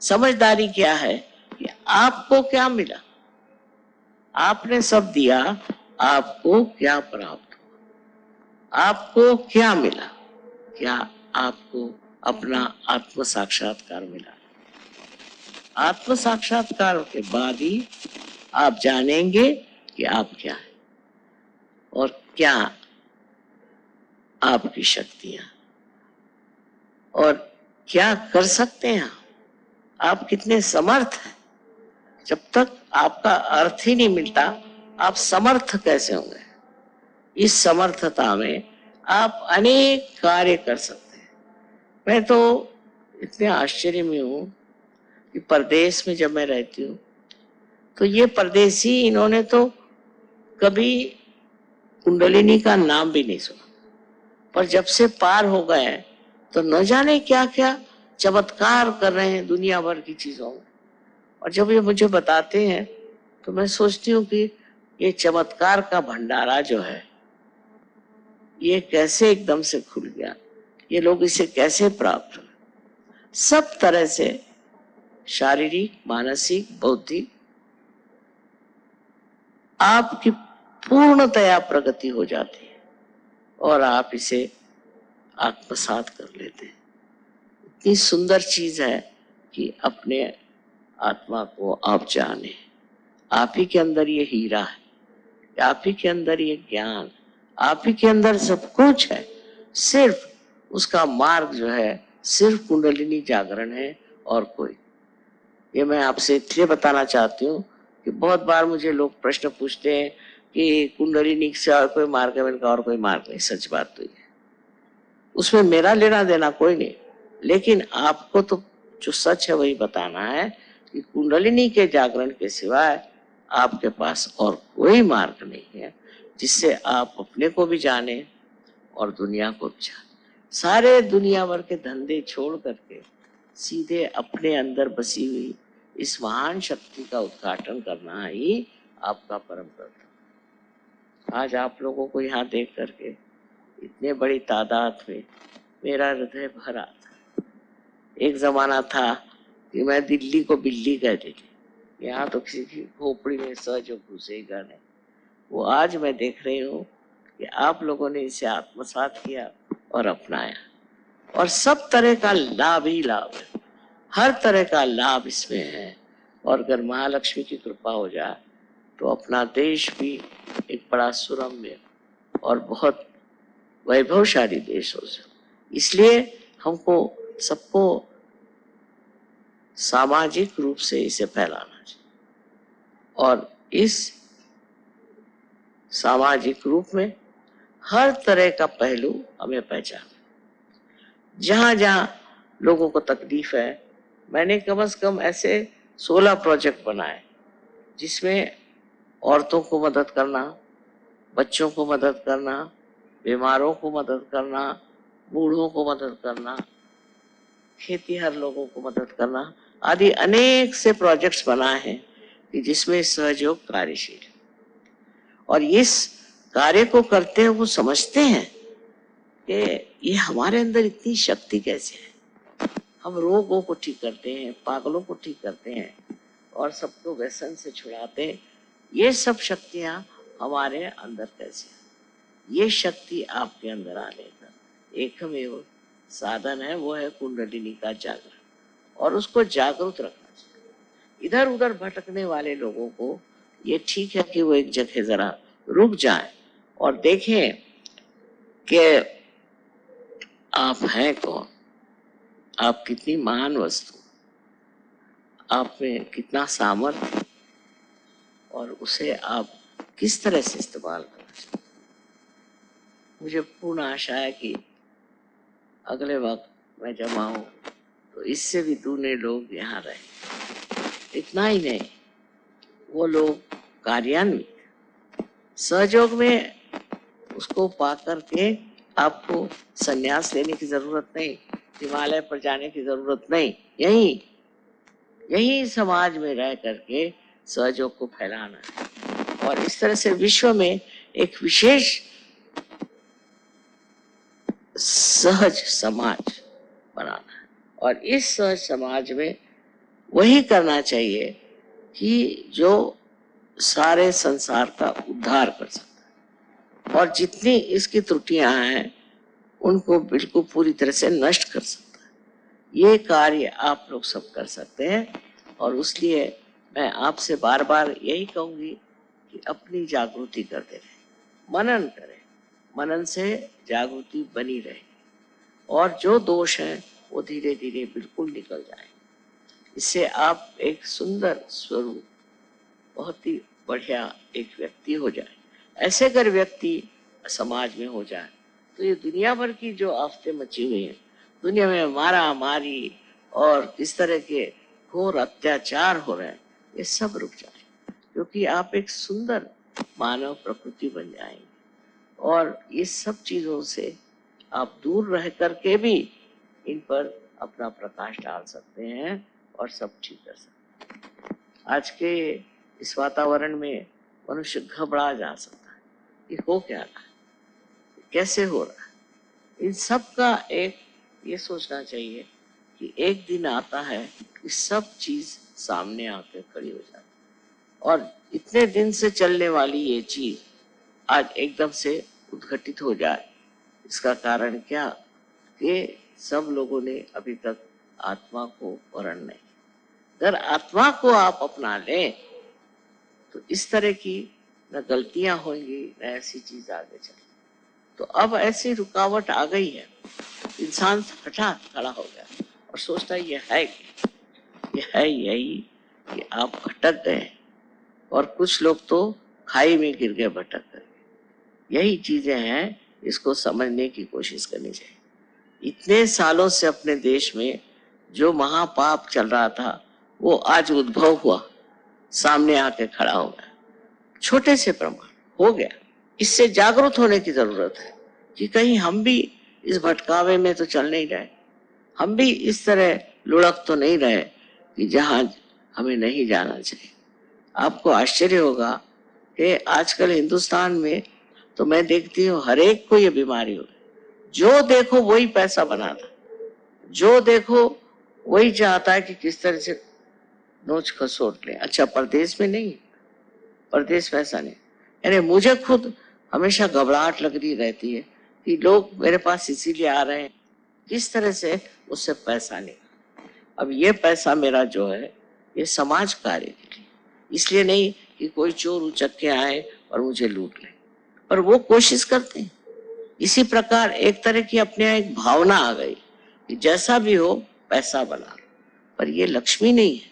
B: समझदारी क्या है कि आपको क्या मिला, आपने सब दिया, आपको क्या प्राप्त हुआ, आपको क्या मिला, क्या आपको अपना आत्म साक्षात्कार मिला। आत्म साक्षात्कार के बाद ही आप जानेंगे कि आप क्या है और क्या आपकी शक्तियां और क्या कर सकते हैं आप कितने समर्थ हैं। जब तक आपका अर्थ ही नहीं मिलता, आप समर्थ कैसे होंगे। इस समर्थता में आप अनेक कार्य कर सकते हैं। मैं तो इतने आश्चर्य में हूं कि परदेश में जब मैं रहती हूँ तो ये परदेसी, इन्होंने तो कभी कुंडलिनी का नाम भी नहीं सुना, पर जब से पार हो गए तो न जाने क्या क्या चमत्कार कर रहे हैं दुनिया भर की चीजों में। और जब ये मुझे बताते हैं तो मैं सोचती हूँ कि ये चमत्कार का भंडारा जो है ये कैसे एकदम से खुल गया, ये लोग इसे कैसे प्राप्त हुए। सब तरह से शारीरिक, मानसिक, बौद्धिक आपकी पूर्णतया प्रगति हो जाती है और आप इसे आत्मसात कर लेते हैं। इतनी सुंदर चीज है कि अपने आत्मा को आप जाने। आप ही के अंदर ये हीरा है, आप ही के अंदर ये ज्ञान, आप ही के अंदर सब कुछ है। सिर्फ उसका मार्ग जो है सिर्फ कुंडलिनी जागरण है और कोई। ये मैं आपसे इसलिए बताना चाहती हूँ कि बहुत बार मुझे लोग प्रश्न पूछते हैं कि कुंडलिनी से और कोई मार्ग है। मैंने कहा और कोई मार्ग नहीं। सच बात तो ये, उसमें मेरा लेना देना कोई नहीं, लेकिन आपको तो जो सच है वही बताना है कि कुंडलिनी के जागरण के सिवाय आपके पास और कोई मार्ग नहीं है जिससे आप अपने को भी जाने और दुनिया को भी जाने। सारे दुनिया भर के धंधे छोड़ करके सीधे अपने अंदर बसी हुई इस महान शक्ति का उद्घाटन करना ही आपका परम कर्तव्य। आज आप लोगों को यहाँ देख करके इतने बड़ी तादाद में मेरा हृदय भरा था। एक जमाना था कि मैं दिल्ली को बिल्ली कहती थी, यहाँ तो किसी की खोपड़ी में सहज घुसेगा नहीं। वो आज मैं देख रही हूँ कि आप लोगों ने इसे आत्मसात किया और अपनाया, और सब तरह का लाभ ही लाभ है, हर तरह का लाभ इसमें है। और अगर महालक्ष्मी की कृपा हो जाए तो अपना देश भी एक बड़ा सुरम्य और बहुत वैभवशाली देश हो सके। इसलिए हमको सबको सामाजिक रूप से इसे फैलाना चाहिए और इस सामाजिक रूप में हर तरह का पहलू हमें पहचाना। जहां जहां लोगों को तकलीफ है, मैंने कम से कम ऐसे 16 प्रोजेक्ट बनाए जिसमें औरतों को मदद करना, बच्चों को मदद करना, बीमारों को मदद करना, बूढ़ों को मदद करना, खेतीहर लोगों को मदद करना आदि अनेक से प्रोजेक्ट्स बनाए हैं कि जिसमें सहयोग कार्यशील। और इस कार्य को करते हैं वो समझते हैं कि ये हमारे अंदर इतनी शक्ति कैसे है। हम रोगों को ठीक करते हैं, पागलों को ठीक करते हैं और सबको व्यसन से छुड़ाते हैं। ये सब शक्तियां हमारे अंदर कैसे हैं? ये शक्ति आपके अंदर आने का एकमेव साधन है, वो है कुंडलिनी का जागरण, और उसको जागरूक रखना चाहिए। इधर उधर भटकने वाले लोगों को ये ठीक है कि वो एक जगह जरा रुक जाएं और देखें कि आप हैं कौन, आप कितनी महान वस्तु, आप में कितना सामर्थ्य और उसे आप किस तरह से इस्तेमाल करना चाहिए। मुझे पूर्ण आशा है कि अगले वक्त मैं जब आऊं तो इससे भी दूने लोग यहाँ रहे। इतना ही नहीं, वो लोग कार्यान्वित सहयोग में उसको पा करके आपको संन्यास लेने की जरूरत नहीं, हिमालय पर जाने की जरूरत नहीं, यही समाज में रह करके सहयोग को फैलाना है और इस तरह से विश्व में एक विशेष सहज समाज बनाना है। और इस सहज समाज में वही करना चाहिए कि जो सारे संसार का उद्धार कर सकता है और जितनी इसकी त्रुटियां हैं उनको बिल्कुल पूरी तरह से नष्ट कर सकता है। ये कार्य आप लोग सब कर सकते हैं और इसलिए मैं आपसे बार बार यही कहूंगी कि अपनी जागृति करते रहे, मनन करें, मनन से जागृति बनी रहे और जो दोष हैं वो धीरे धीरे बिल्कुल निकल जाए। इससे आप एक सुंदर स्वरूप, बहुत ही बढ़िया एक व्यक्ति हो जाए। ऐसे अगर व्यक्ति समाज में हो जाए तो ये दुनिया भर की जो आफतें मची हुई हैं, दुनिया में मारा मारी और किस तरह के घोर अत्याचार हो रहे हैं, ये सब रुक जाए, क्योंकि आप एक सुंदर मानव प्रकृति बन जाएंगे और ये सब चीजों से आप दूर रह करके भी इन पर अपना प्रकाश डाल सकते हैं और सब ठीक कर सकते हैं। आज के इस वातावरण में मनुष्य घबरा जा सकता है कि हो क्या रहा है, कैसे हो रहा है। इन सब का एक ये सोचना चाहिए कि एक दिन आता है कि सब चीज सामने आकर खड़ी हो जाती और इतने दिन से चलने वाली ये चीज आज एकदम से उद्घटित हो जाए। इसका कारण क्या कि सब लोगों ने अभी तक आत्मा को वर्ण नहीं। अगर आत्मा को आप अपना लें तो इस तरह की न गलतियां होंगी न ऐसी चीज आगे चले। तो अब ऐसी रुकावट आ गई है, इंसान हठात खड़ा हो गया और सोचता है ये है क्या? ये है यही कि आप भटक गए और कुछ लोग तो खाई में गिर गए भटक कर। यही चीजें हैं, इसको समझने की कोशिश करनी चाहिए। इतने सालों से अपने देश में जो महापाप चल रहा था वो आज उद्भव हुआ, सामने आके खड़ा हो गया, छोटे से प्रमाण हो गया। इससे जागरूक होने की जरूरत है कि कहीं हम भी इस भटकावे में तो चल नहीं रहे, हम भी इस तरह लुढ़क तो नहीं रहे कि जहां हमें नहीं जाना चाहिए। आपको आश्चर्य होगा कि आजकल हिंदुस्तान में तो मैं देखती हूँ हर एक को ये बीमारी हो गई। जो देखो वही पैसा बनाता, जो देखो वही चाहता है कि किस तरह से नोच खसोट ले। अच्छा, परदेश में नहीं, परदेश में ऐसा नहीं। यानी मुझे खुद हमेशा घबराहट लग रही रहती है कि लोग मेरे पास इसीलिए आ रहे हैं किस तरह से उससे पैसा निकाल। अब ये पैसा मेरा जो है ये समाज कार्य के लिए, इसलिए नहीं कि कोई चोर उचक के आए और मुझे लूट ले, पर वो कोशिश करते हैं। इसी प्रकार एक तरह की अपने यहाँ एक भावना आ गई कि जैसा भी हो पैसा बना लो, पर ये लक्ष्मी नहीं है,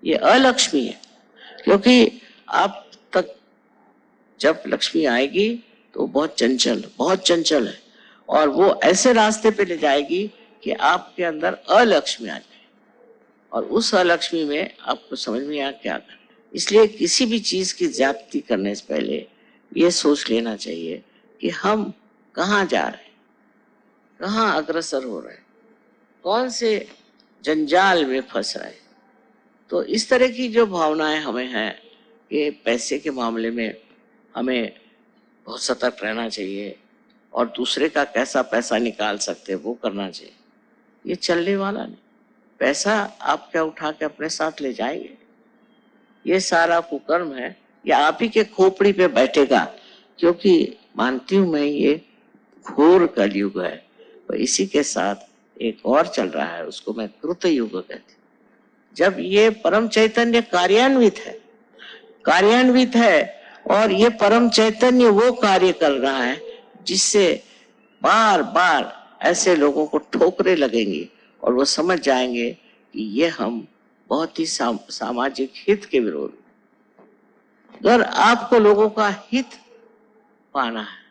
B: ये अलक्ष्मी है। क्योंकि आप तक जब लक्ष्मी आएगी तो बहुत चंचल है और वो ऐसे रास्ते पे ले जाएगी कि आपके अंदर अलक्ष्मी आ जाए और उस अलक्ष्मी में आपको समझ में आ क्या करना। इसलिए किसी भी चीज की ज्यादती करने से पहले ये सोच लेना चाहिए कि हम कहाँ जा रहे हैं, कहाँ अग्रसर हो रहे हैं, कौन से जंजाल में फंस रहे हैं। तो इस तरह की जो भावनाएं हमें हैं कि पैसे के मामले में हमें बहुत सतर्क रहना चाहिए और दूसरे का कैसा पैसा निकाल सकते वो करना चाहिए, ये चलने वाला नहीं। पैसा आप क्या उठा के अपने साथ ले जाएंगे, ये सारा कुकर्म है, ये आप ही के खोपड़ी पे बैठेगा। क्योंकि मानती हूं मैं ये घोर कलयुग है, और इसी के साथ एक और चल रहा है, उसको मैं कृत युग कहती हूँ। जब ये परम चैतन्य कार्यान्वित है और ये परम चैतन्य वो कार्य कर रहा है जिससे बार बार ऐसे लोगों को ठोकरें लगेंगी और वो समझ जाएंगे कि ये हम बहुत ही सामाजिक हित के विरोध। अगर आपको लोगों का हित पाना है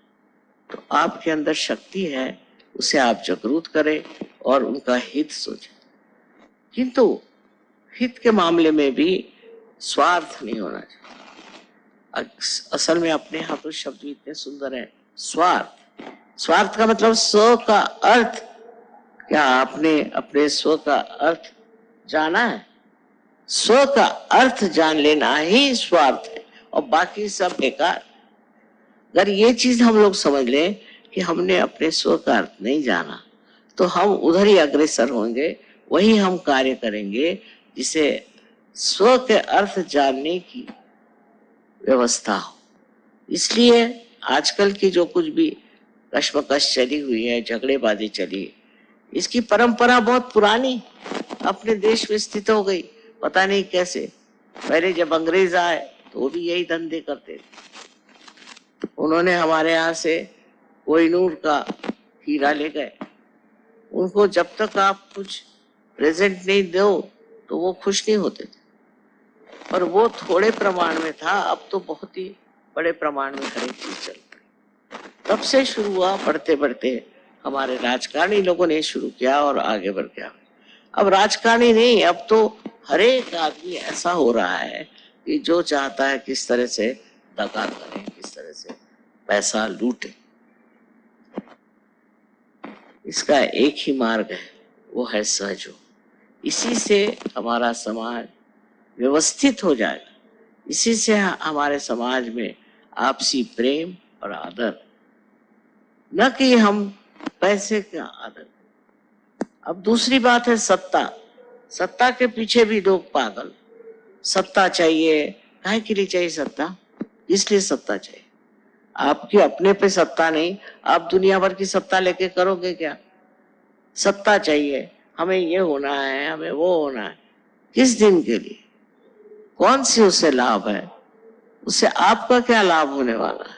B: तो आपके अंदर शक्ति है, उसे आप जागरूक करें और उनका हित सोचें। किंतु हित के मामले में भी स्वार्थ नहीं होना चाहिए। असल में अपने यहाँ तो शब्द भी इतने सुंदर है, स्वार्थ का मतलब स्व का अर्थ। क्या आपने अपने स्व का अर्थ जाना है? स्व का अर्थ जान लेना ही स्वार्थ है और बाकी सब बेकार। अगर ये चीज हम लोग समझ लें कि हमने अपने स्व का अर्थ नहीं जाना तो हम उधर ही अग्रसर होंगे, वही हम कार्य करेंगे जिसे स्व के अर्थ जानने की व्यवस्था हो। इसलिए आजकल की जो कुछ भी कश्मकश चली हुई है, झगड़ेबाजी चली है, इसकी परंपरा बहुत पुरानी अपने देश में स्थित हो गई। पता नहीं कैसे, पहले जब अंग्रेज आए तो वो भी यही धंधे करते थे। उन्होंने हमारे यहाँ से कोहिनूर का हीरा ले गए। उनको जब तक आप कुछ प्रेजेंट नहीं दो तो वो खुश नहीं होते थे, और वो थोड़े प्रमाण में था, अब तो बहुत ही बड़े प्रमाण में हर एक चीज चल रही। तब से शुरू हुआ, बढ़ते बढ़ते हमारे राजकारणी लोगों ने शुरू किया और आगे बढ़ गया। अब राजकारणी नहीं, अब तो हर एक आदमी ऐसा हो रहा है कि जो चाहता है किस तरह से दगा करें, किस तरह से पैसा लूटे। इसका एक ही मार्ग है, वो है सहयोग। इसी से हमारा समाज व्यवस्थित हो जाएगा। इसी से हमारे समाज में आपसी प्रेम और आदर, न कि हम पैसे का आदर। अब दूसरी बात है सत्ता। सत्ता के पीछे भी लोग पागल। सत्ता चाहिए, काहे के लिए चाहिए सत्ता? इसलिए सत्ता चाहिए, आपकी अपने पे सत्ता नहीं, आप दुनिया भर की सत्ता लेके करोगे क्या? सत्ता चाहिए, हमें ये होना है, हमें वो होना है। किस दिन के लिए? कौन सी उससे लाभ है? उससे आपका क्या लाभ होने वाला है?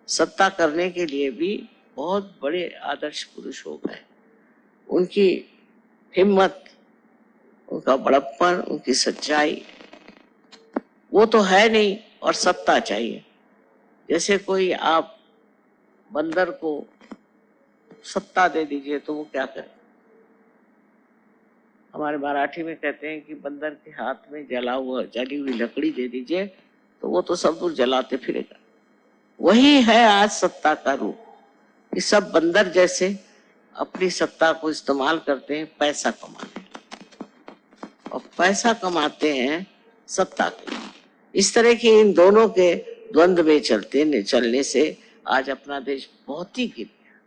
B: सत्ता करने के लिए भी बहुत बड़े आदर्श पुरुष हो गए। उनकी हिम्मत, उनका बड़प्पन, उनकी सच्चाई, वो तो है नहीं, और सत्ता चाहिए। जैसे कोई आप बंदर को सत्ता दे दीजिए तो वो क्या करे? हमारे मराठी में कहते हैं कि बंदर के हाथ में जली हुई लकड़ी दे दीजिए तो वो तो सब दूर जलाते फिरेगा। वही है आज सत्ता का रूप, कि सब बंदर जैसे अपनी सत्ता को इस्तेमाल करते हैं पैसा कमाने, और पैसा कमाते हैं सत्ता के लिए। इस तरह के इन दोनों के द्वंद्व में चलने से आज अपना देश बहुत ही गिर गया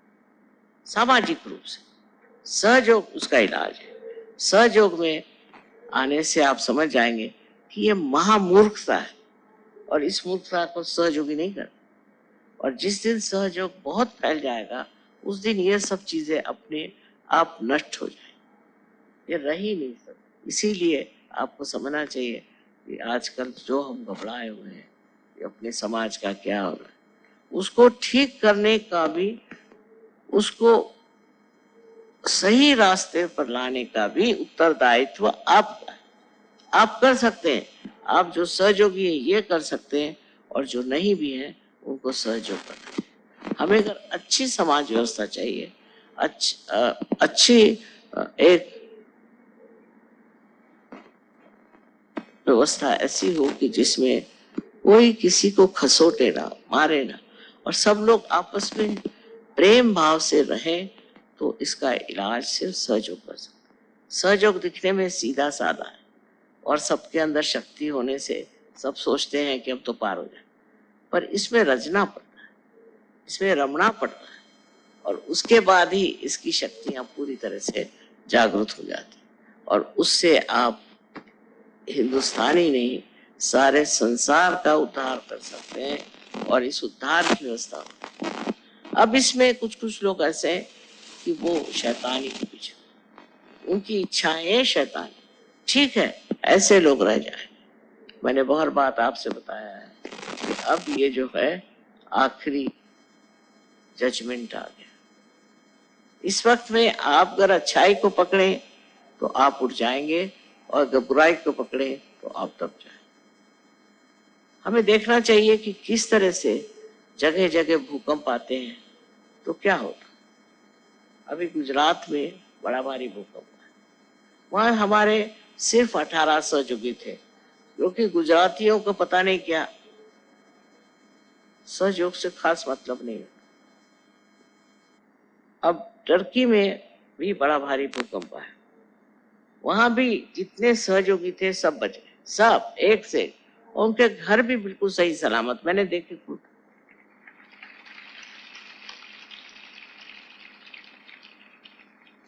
B: सामाजिक रूप से। सहयोग उसका इलाज है। सहयोग में आने से आप समझ जाएंगे कि ये महामूर्खता है, और इस मूर्खता को सहयोगी नहीं करता। और जिस दिन सहयोग बहुत फैल जाएगा उस दिन ये सब चीजें अपने आप नष्ट हो जाएंगी, ये रह ही नहीं सकती। इसीलिए आपको समझना चाहिए कि आजकल जो हम घबराए हुए हैं कि अपने समाज का क्या हो रहा है, उसको ठीक करने का भी, उसको सही रास्ते पर लाने का भी उत्तरदायित्व आपका है। आप कर सकते हैं। आप जो सहयोगी है ये कर सकते हैं, और जो नहीं भी है उनको सहयोग करना चाहिए। हमें अगर अच्छी समाज व्यवस्था चाहिए, अच्छी एक व्यवस्था ऐसी हो कि जिसमें कोई किसी को खसोटे ना, मारे ना, और सब लोग आपस में प्रेम भाव से रहें, तो इसका इलाज सिर्फ सहयोग कर सकते। सहयोग दिखने में सीधा साधा है, और सबके अंदर शक्ति होने से सब सोचते हैं कि अब तो पार हो जाए, पर इसमें रचना पड़ता है, इसमें रमना पड़ता है, और उसके बाद ही इसकी शक्तियां पूरी तरह से जागृत हो जाती, और उससे आप हिंदुस्तानी नहीं सारे संसार का उद्धार कर सकते हैं, और इस उद्धार की व्यवस्था। अब इसमें कुछ कुछ लोग ऐसे हैं कि वो शैतानी के पीछे, उनकी इच्छाएं शैतानी, ठीक है, ऐसे लोग रह जाए। मैंने बहुत बात आपसे बताया है कि अब ये जो है आखिरी जजमेंट आ गया। इस वक्त में आप अगर अच्छाई को पकड़े तो आप उठ जाएंगे, और अगर बुराई को पकड़े तो आप दब जाएंगे। हमें देखना चाहिए कि किस तरह से जगह जगह भूकंप आते हैं तो क्या होता। अभी गुजरात में बड़ा भारी भूकंप है, वहां हमारे सिर्फ 18 सहयोगी थे, क्योंकि गुजरातियों को पता नहीं क्या सहयोग से खास मतलब नहीं। अब टर्की में भी बड़ा भारी भूकंप है, वहां भी जितने सहयोगी थे सब बच गए, सब एक से, और उनके घर भी बिल्कुल सही सलामत, मैंने देखे खुद।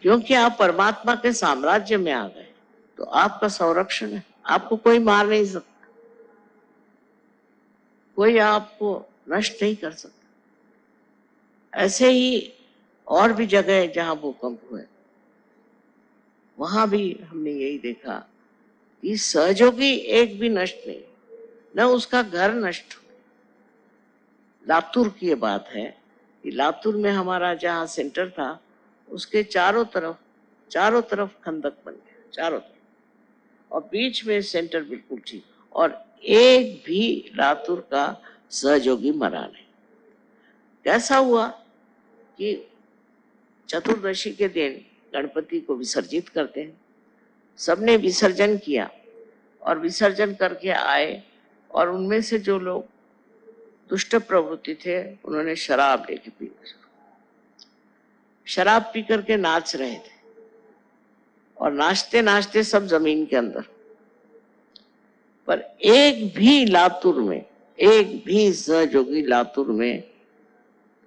B: क्योंकि आप परमात्मा के साम्राज्य में आ गए तो आपका संरक्षण है, आपको कोई मार नहीं सकता, कोई आपको नष्ट नहीं कर सकता। ऐसे ही और भी जगह जहां भूकंप हुए वहां भी हमने यही देखा कि सहयोगी एक भी नष्ट नहीं, न उसका घर नष्ट हुआ। लातूर की ये बात है कि लातूर में हमारा जहाँ सेंटर था उसके चारों तरफ खंदक बन गया, चारों तरफ, और बीच में सेंटर बिल्कुल ठीक, और एक भी लातूर का सहयोगी मरा नहीं। कैसा हुआ कि चतुर्दशी के दिन गणपति को विसर्जित करते हैं, सबने विसर्जन किया और विसर्जन करके आए, और उनमें से जो लोग दुष्ट प्रवृत्ति थे उन्होंने शराब लेके पीना शुरू, शराब पी करके नाच रहे थे, और नाचते नाचते सब जमीन के अंदर। पर एक भी लातूर में, एक भी सहयोगी लातूर में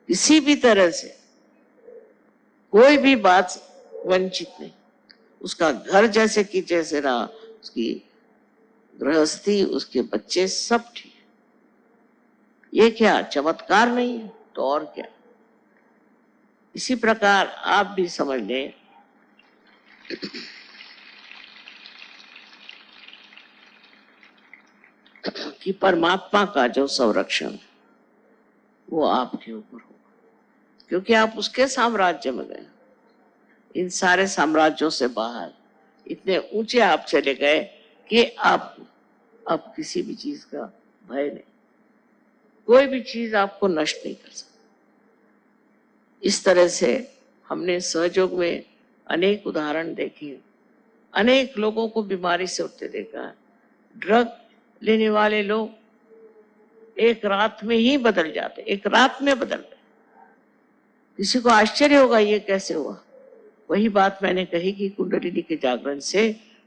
B: किसी भी तरह से कोई भी बात वंचित नहीं, उसका घर जैसे कि जैसे रहा, उसकी गृहस्थी, उसके बच्चे सब ठीक। ये क्या चमत्कार नहीं है तो और क्या। इसी प्रकार आप भी समझ लें कि परमात्मा का जो संरक्षण वो आपके ऊपर होगा, क्योंकि आप उसके साम्राज्य में गए। इन सारे साम्राज्यों से बाहर इतने ऊंचे आप चले गए कि आप अब किसी भी चीज का भय नहीं, कोई भी चीज आपको नष्ट नहीं कर सकती। इस तरह से हमने सहयोग में अनेक उदाहरण देखे, अनेक लोगों को बीमारी से उठते देखा। ड्रग लेने वाले लोग एक रात में ही बदल जाते, एक रात में बदल गए। किसी को आश्चर्य होगा ये कैसे हुआ। वही बात मैंने कही कि कुंडलिनी के जागरण से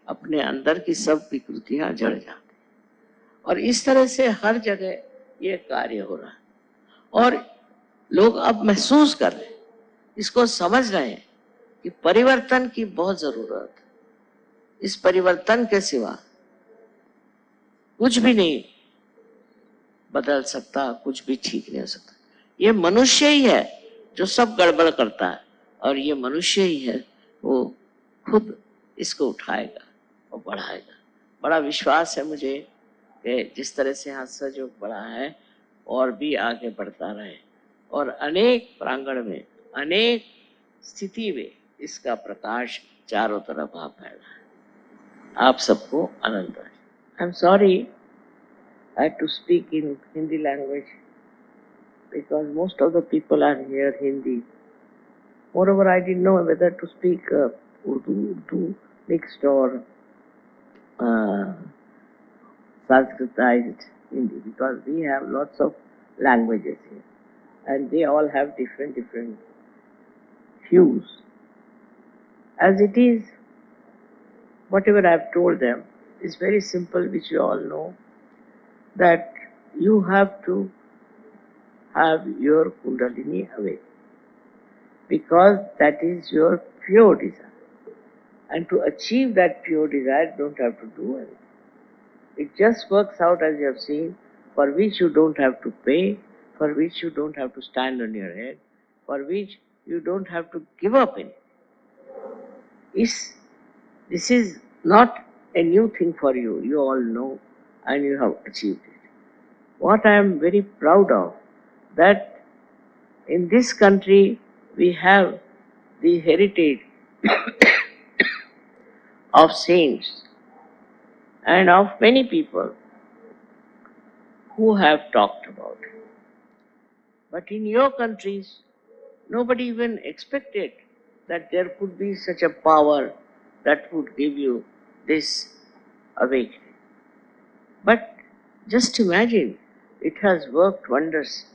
B: अपने अंदर की सब विकृतियां जड़ जाती, और इस तरह से हर जगह ये कार्य हो रहा है, और लोग अब महसूस कर रहे हैं, इसको समझ रहे हैं कि परिवर्तन की बहुत जरूरत है। इस परिवर्तन के सिवा कुछ भी नहीं बदल सकता, कुछ भी ठीक नहीं हो सकता। ये मनुष्य ही है जो सब गड़बड़ करता है, और ये मनुष्य ही है वो खुद इसको उठाएगा और बढ़ाएगा। बड़ा विश्वास है मुझे कि जिस तरह से यहाँ सहयोग बढ़ा है और भी आगे बढ़ता रहे, और अनेक प्रांगण में, अनेक स्थिति में इसका प्रकाश चारों तरफ आ फैला है। आप सबको आनंद आए। I am sorry I had to speak in Hindi language because most of the people are here Hindi. Moreover, I didn't know whether to speak Urdu mixed or Sanskritized Hindi, because we have lots of languages here and they all have different hues. As it is, whatever I have told them is very simple, which you all know, that you have to have your Kundalini awake, because that is your pure desire. And to achieve that pure desire, you don't have to do anything. It just works out as you have seen, for which you don't have to pay, for which you don't have to stand on your head, for which you don't have to give up anything. This is not a new thing for you. You all know and you have achieved it. What I am very proud of, that in this country we have the heritage of saints and of many people who have talked about it. But in your countries, nobody even expected that there could be such a power that would give you this awakening. But just imagine, it has worked wonders.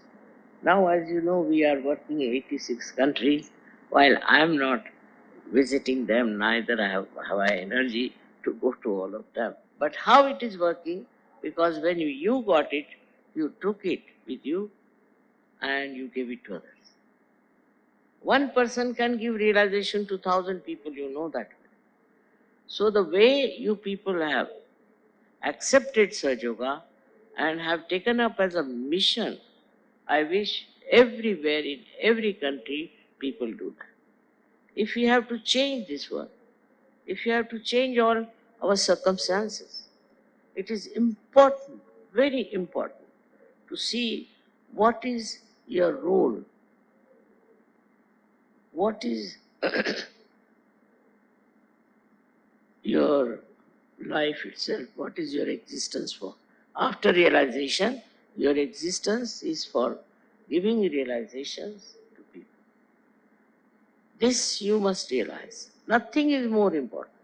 B: Now, as you know, we are working in 86 countries. While I am not visiting them, neither have I energy to go to all of them. But how it is working? Because when you got it, you took it with you and you gave it to others. One person can give realization to 1,000 people, you know that. So the way you people have accepted Sahaja Yoga and have taken up as a mission, I wish everywhere in every country people do that. If we have to change this world, if you have to change all our circumstances, it is important, very important, to see what is your role, what is your life itself, what is your existence for. After realization, your existence is for giving realizations to people. This you must realize. Nothing is more important.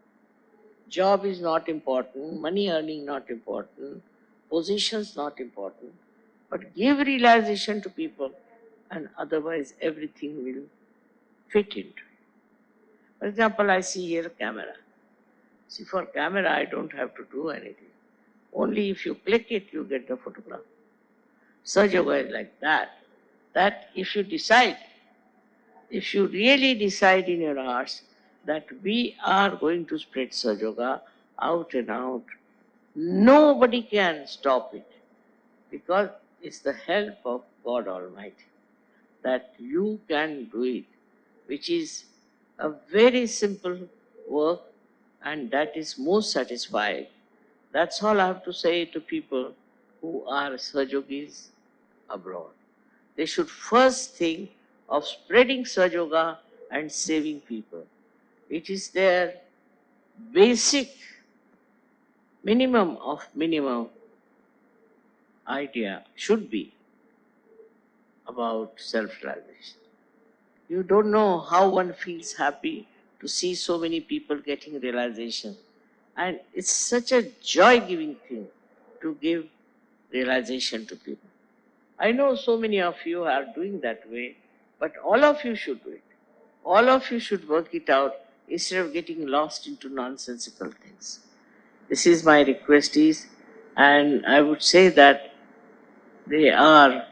B: Job is not important, money earning not important, positions not important, but give realization to people and otherwise everything will fit into. For example, I see here a camera. See, for camera I don't have to do anything. Only if you click it, you get the photograph. Sahaja Yoga is like that. That if you decide, if you really decide in your hearts that we are going to spread Sahaja Yoga out and out, nobody can stop it because it's the help of God Almighty that you can do it, which is a very simple work and that is most satisfying. That's all I have to say to people who are Sahajogis abroad. They should first think of spreading Sahaja Yoga and saving people. It is their basic minimum of minimum idea should be about self-realization. You don't know how one feels happy to see so many people getting realization. And it's such a joy-giving thing to give realization to people. I know so many of you are doing that way, but all of you should do it. All of you should work it out instead of getting lost into nonsensical things. This is my request is, and I would say that there are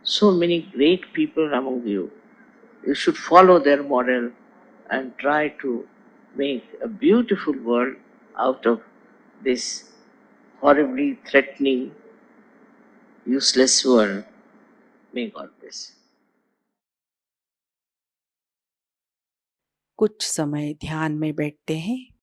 B: so many great people among you. You should follow their model and try to make a beautiful world out of this horribly threatening, useless world. May God bless.
A: कुछ समय ध्यान में बैठते हैं।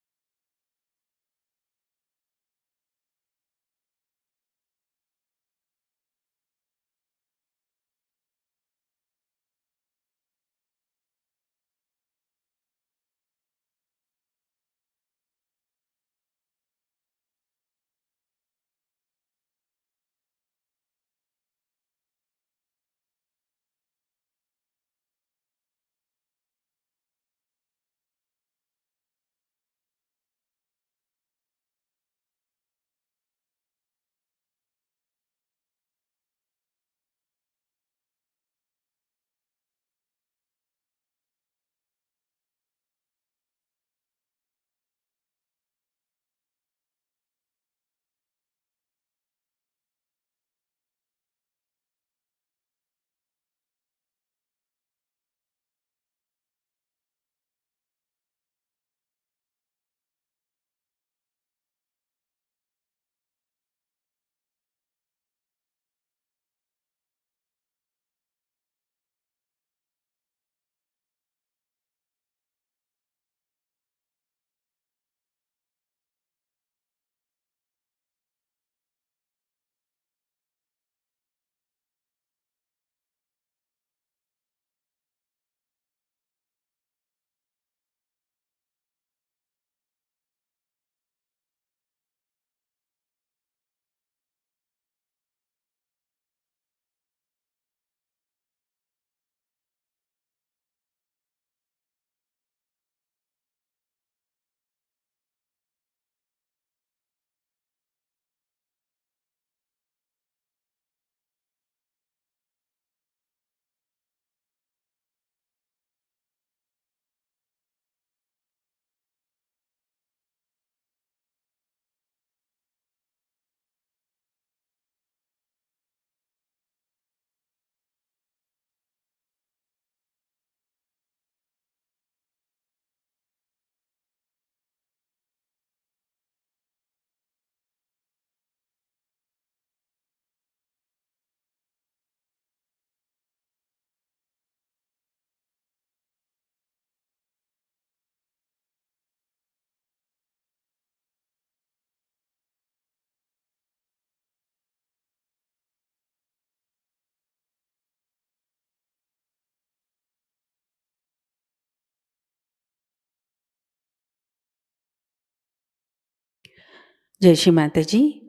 A: जय श्री माता जी।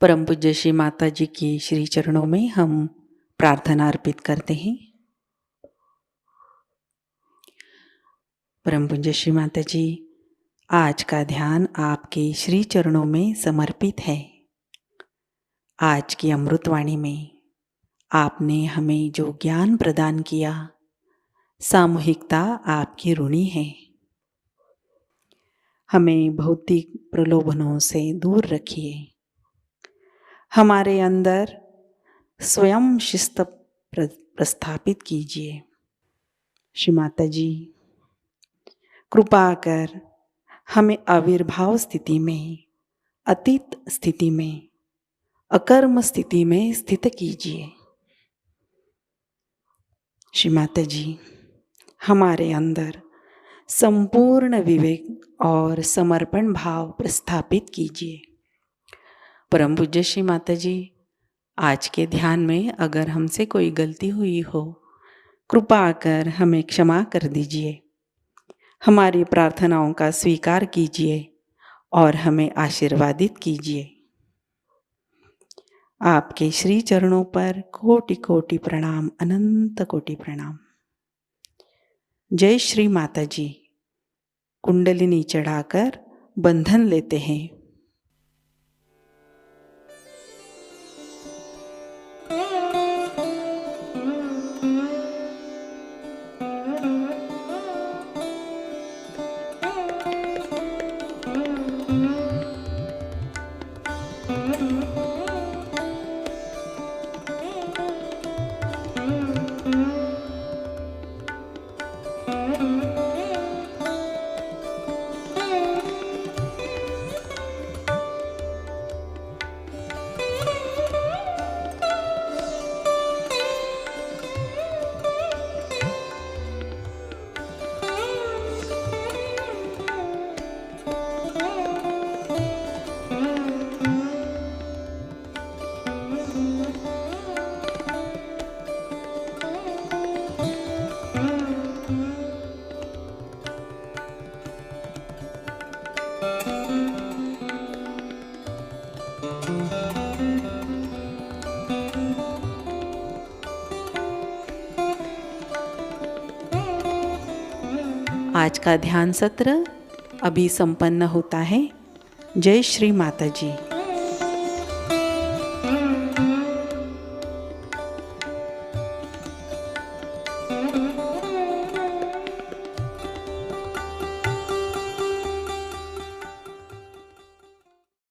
A: परम पूज्य श्री माता जी की श्री चरणों में हम प्रार्थना अर्पित करते हैं। परम पूज्य श्री माता जी, आज का ध्यान आपके श्री चरणों में समर्पित है। आज की अमृतवाणी में आपने हमें जो ज्ञान प्रदान किया, सामूहिकता आपकी ऋणी है। हमें भौतिक प्रलोभनों से दूर रखिए। हमारे अंदर स्वयं शिस्त प्रस्थापित कीजिए। श्री माता जी, कृपा कर हमें आविर्भाव स्थिति में, अतीत स्थिति में, अकर्म स्थिति में स्थित कीजिए। श्री माता जी, हमारे अंदर संपूर्ण विवेक और समर्पण भाव प्रस्थापित कीजिए। परम पूज्य श्री माता जी, आज के ध्यान में अगर हमसे कोई गलती हुई हो, कृपा कर हमें क्षमा कर दीजिए। हमारी प्रार्थनाओं का स्वीकार कीजिए और हमें आशीर्वादित कीजिए। आपके श्री चरणों पर कोटि कोटि प्रणाम, अनंत कोटि प्रणाम। जय श्री माता जी। कुंडलिनी चढ़ाकर बंधन लेते हैं। आज का ध्यान सत्र अभी संपन्न होता है। जय श्री माता जी।